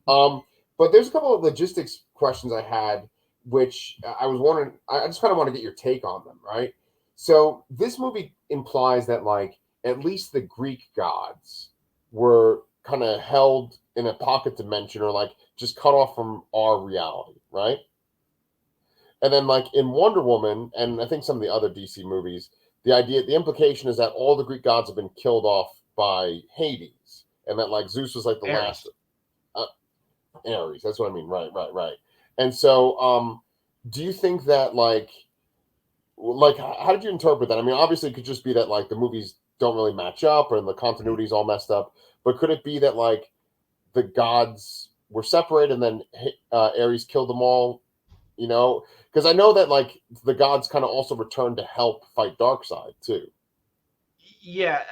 But there's a couple of logistics questions I had, which I was wondering. I just kind of want to get your take on them, right? So this movie implies that like at least the Greek gods were kind of held in a pocket dimension or like just cut off from our reality, right? And then like in Wonder Woman and I think some of the other DC movies, the implication is that all the Greek gods have been killed off by Hades, and that like Zeus was like the Ares. last Ares. That's what I mean. Right. And so, do you think that like how did you interpret that? I mean, obviously, it could just be that like the movies don't really match up or the continuity is all messed up. But could it be that like the gods were separated and then Ares killed them all? Because I know that like the gods kind of also returned to help fight Darkseid too. Yeah,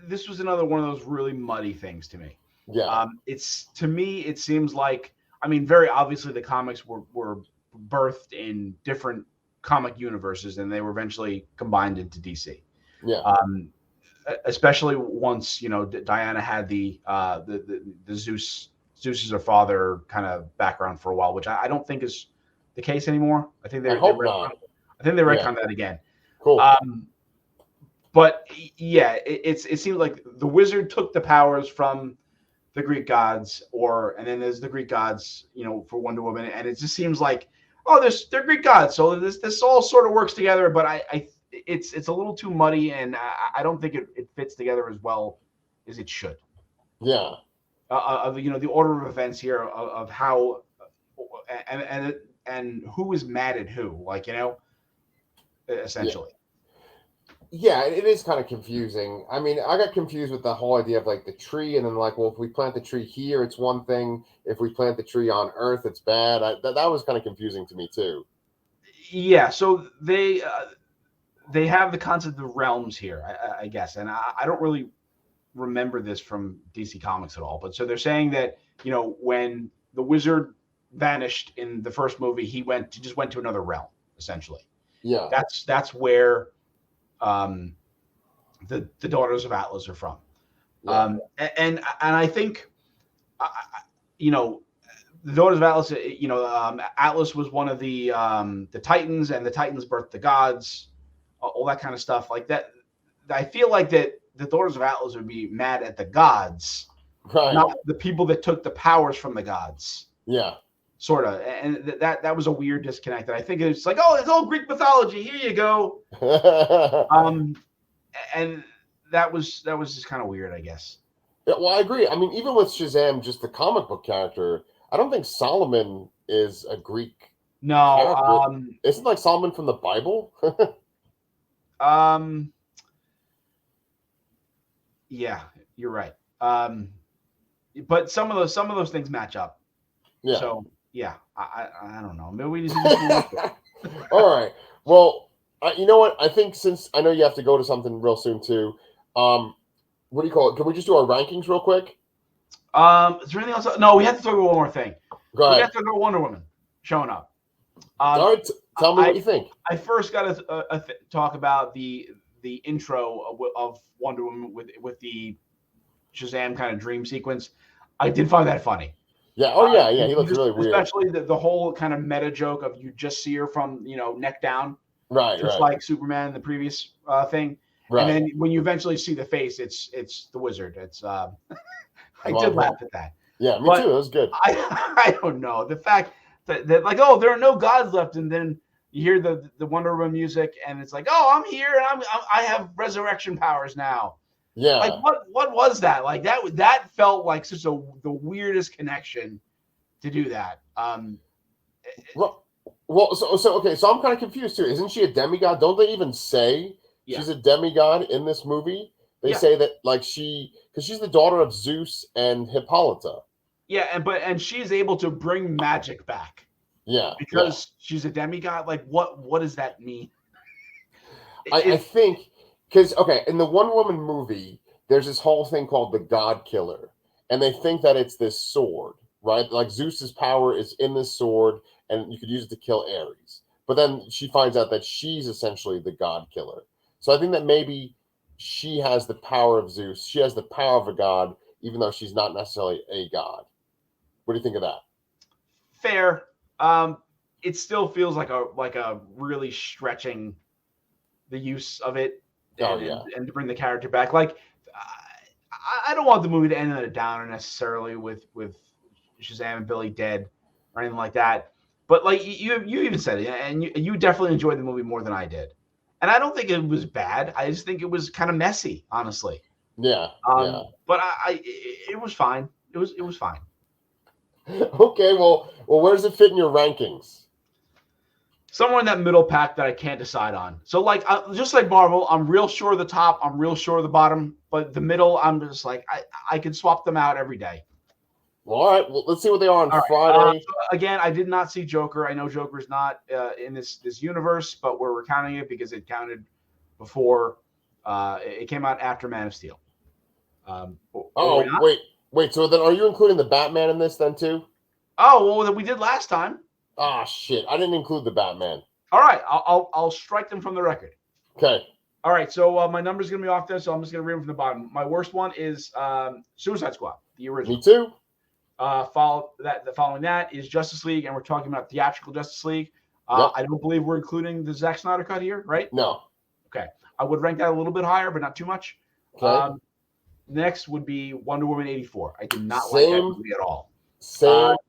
this was another one of those really muddy things to me. Yeah. It's to me, it seems like very obviously the comics were birthed in different comic universes and they were eventually combined into DC. Yeah. Especially once Diana had the Zeus is her father kind of background for a while, which I don't think is the case anymore. I think they retcon that again. Cool. But yeah, it seems like the wizard took the powers from the Greek gods, and then there's the Greek gods, for Wonder Woman, and it just seems like, they're Greek gods, so this all sort of works together. But it's a little too muddy, and I don't think it fits together as well as it should. Yeah. The order of events here of how and who is mad at who, essentially. Yeah, it is kind of confusing. I mean, I got confused with the whole idea of like the tree, and then like, well, if we plant the tree here, it's one thing. If we plant the tree on Earth, it's bad. That was kind of confusing to me too. Yeah, so they have the concept of realms here, I guess, and I don't really remember this from DC Comics at all. But so they're saying that when the wizard vanished in the first movie, he just went to another realm, essentially. Yeah, that's where the Daughters of Atlas are from. Yeah. And I think the Daughters of Atlas, Atlas was one of the Titans, and the Titans birthed the gods, all that kind of stuff like that. I feel like that the Daughters of Atlas would be mad at the gods, right. not the people that took the powers from the gods. Yeah. sort of, and that was a weird disconnect. That I think it's like, oh, it's all Greek mythology. Here you go. And that was just kind of weird, I guess. Yeah, well, I agree. I mean, even with Shazam, just the comic book character, I don't think Solomon is a Greek character. Isn't like Solomon from the Bible? Yeah, you're right. But some of those things match up. Yeah. So yeah, I don't know. Maybe we just All right. Well, you know what? I think since I know you have to go to something real soon too. What do you call it? Can we just do our rankings real quick? Is there anything else? No, we have to talk about one more thing. Go ahead. We have to talk about Wonder Woman showing up. All right. Tell me what you think. I first got to talk about the intro of Wonder Woman with the Shazam kind of dream sequence. I did find that funny. Yeah. Oh yeah. Yeah. He looks really weird. Especially the whole kind of meta joke of you just see her from neck down, right? Just like Superman in the previous thing. Right. And then when you eventually see the face, it's the wizard. It's I did laugh at that. Yeah, me too. It was good. I don't know the fact that like, oh, there are no gods left, and then you hear the Wonder Woman music, and it's like, oh, I'm here, and I have resurrection powers now. Yeah. Like what was that? Like that felt like such the weirdest connection to do that. Well, so okay, so I'm kind of confused too. Isn't she a demigod? Don't they even say she's a demigod in this movie? They say that like because she's the daughter of Zeus and Hippolyta. Yeah, and she's able to bring magic back. Yeah, because she's a demigod. Like what does that mean? I think because in the Wonder Woman movie, there's this whole thing called the God Killer, and they think that it's this sword, right? Like Zeus's power is in this sword, and you could use it to kill Ares. But then she finds out that she's essentially the God Killer. So I think that maybe she has the power of Zeus. She has the power of a god, even though she's not necessarily a god. What do you think of that? Fair. It still feels like a really stretching the use of it. And to bring the character back. Like, I don't want the movie to end on a downer necessarily with Shazam and Billy dead or anything like that. But like you even said it, and you definitely enjoyed the movie more than I did. And I don't think it was bad. I just think it was kind of messy, honestly. Yeah. But it was fine. It was fine. Okay. Well, where does it fit in your rankings? Somewhere in that middle pack that I can't decide on. So like, just like Marvel, I'm real sure of the top. I'm real sure of the bottom. But the middle, I'm just like, I could swap them out every day. Well, all right. Well, let's see what they are on Friday. So again, I did not see Joker. I know Joker's not in this universe, but we're recounting it because it counted before. It came out after Man of Steel. Wait. So then, are you including the Batman in this then too? Oh, well, that we did last time. Ah, shit! I didn't include the Batman. All right, I'll strike them from the record. Okay. All right, so my number's gonna be off there, so I'm just gonna read them from the bottom. My worst one is Suicide Squad, the original. Me too. Following that is Justice League, and we're talking about theatrical Justice League. Yep. I don't believe we're including the Zack Snyder cut here, right? No. Okay, I would rank that a little bit higher, but not too much. Okay. Next would be Wonder Woman 84. I did not like that movie at all.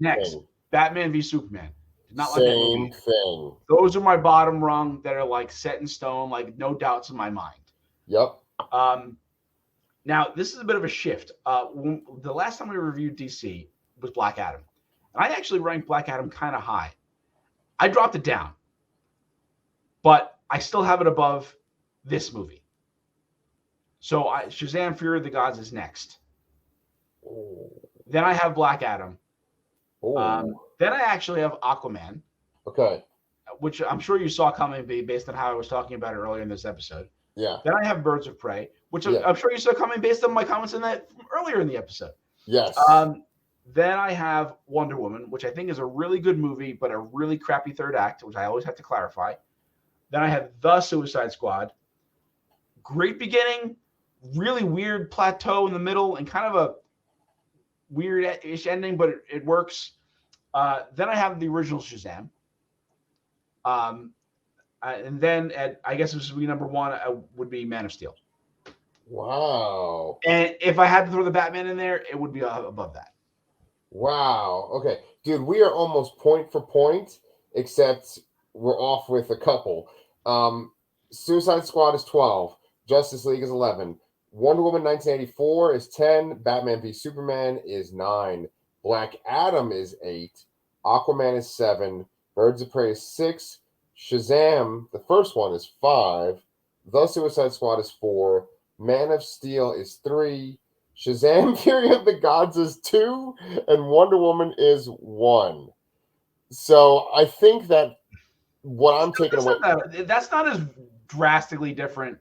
Next, Batman v Superman. Did not like that movie. Same thing. Those are my bottom rung that are like set in stone, like no doubts in my mind. Yep. Now, this is a bit of a shift. The last time we reviewed DC was Black Adam. And I actually ranked Black Adam kind of high. I dropped it down. But I still have it above this movie. So Shazam! Fury of the Gods is next. Ooh. Then I have Black Adam. Then I actually have Aquaman. Okay. Which I'm sure you saw coming based on how I was talking about it earlier in this episode. Yeah. Then I have Birds of Prey, which I'm sure you saw coming based on my comments in that earlier in the episode. Yes. Then I have Wonder Woman, which I think is a really good movie, but a really crappy third act, which I always have to clarify. Then I have The Suicide Squad. Great beginning, really weird plateau in the middle, and kind of a weird-ish ending, but it works. Then I have the original Shazam. And then I guess this would be number one, would be Man of Steel. Wow. And if I had to throw the Batman in there, it would be above that. Wow. Okay, dude, we are almost point for point, except we're off with a couple. Um, Suicide Squad is 12. Justice League is 11. Wonder Woman 1984 is 10. Batman v Superman is 9. Black Adam is 8. Aquaman is 7. Birds of Prey is 6. Shazam, the first one, is 5. The Suicide Squad is 4. Man of Steel is 3. Shazam! Fury of the Gods is 2, and Wonder Woman is 1. So I think that what I'm taking away, That's not as drastically different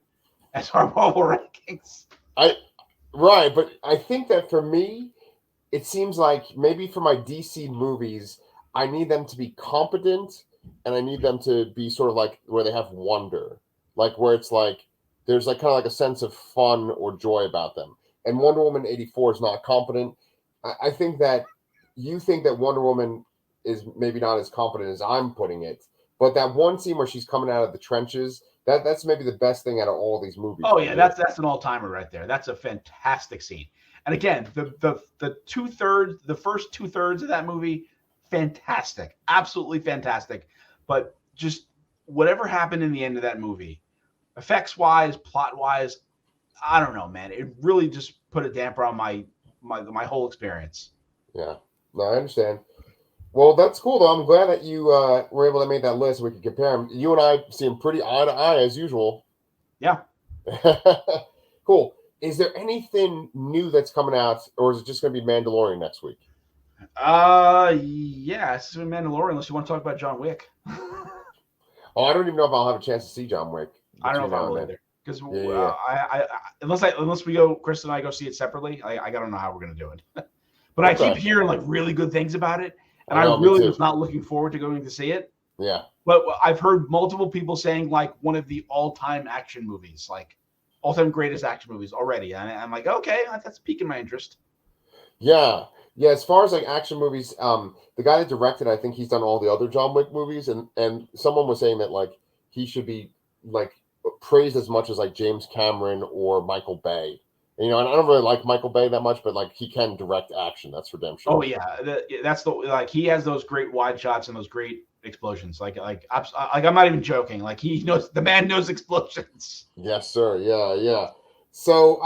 as our Marvel rankings. right, but I think that for me, it seems like maybe for my DC movies, I need them to be competent, and I need them to be sort of like where they have wonder, like where it's like there's like kind of like a sense of fun or joy about them. And Wonder Woman 84 is not competent. I think that you think that Wonder Woman is maybe not as competent as I'm putting it, but that one scene where she's coming out of the trenches, that's maybe the best thing out of all these movies. Oh yeah, that's an all timer right there. That's a fantastic scene. And again, the 2/3, the first 2/3 of that movie, fantastic, absolutely fantastic. But just whatever happened in the end of that movie, effects wise, plot wise, I don't know, man. It really just put a damper on my whole experience. Yeah, no, I understand. Well, that's cool though. I'm glad that you were able to make that list. We could compare them. You and I seem pretty eye to eye as usual. Yeah. Cool. Is there anything new that's coming out, or is it just going to be Mandalorian next week? Yeah, it's Mandalorian. Unless you want to talk about John Wick. Oh, I don't even know if I'll have a chance to see John Wick. I don't know if I will either. Because Yeah. I unless we go, Chris and I go see it separately, I don't know how we're gonna do it. But I keep Okay. hearing like really good things about it, and I I know, me really too. was not looking forward to going to see it. Yeah. But I've heard multiple people saying like one of the all-time action movies, like all-time greatest action movies already. And I'm like, okay, that's piquing my interest. Yeah. Yeah. As far as like action movies, the guy that directed, I think he's done all the other John Wick movies, and someone was saying that like he should be like praised as much as like James Cameron or Michael Bay. And I don't really like Michael Bay that much, but like he can direct action. That's for damn sure. Oh yeah, that's the like he has those great wide shots and those great explosions. Like I'm not even joking. Like he knows, the man knows explosions. Yes, sir. Yeah, yeah. So,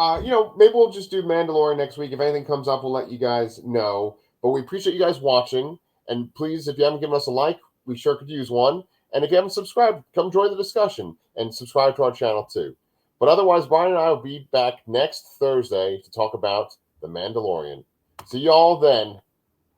maybe we'll just do Mandalorian next week. If anything comes up, we'll let you guys know. But we appreciate you guys watching. And please, if you haven't given us a like, we sure could use one. And if you haven't subscribed, come join the discussion and subscribe to our channel too. But otherwise, Brian and I will be back next Thursday to talk about The Mandalorian. See y'all then.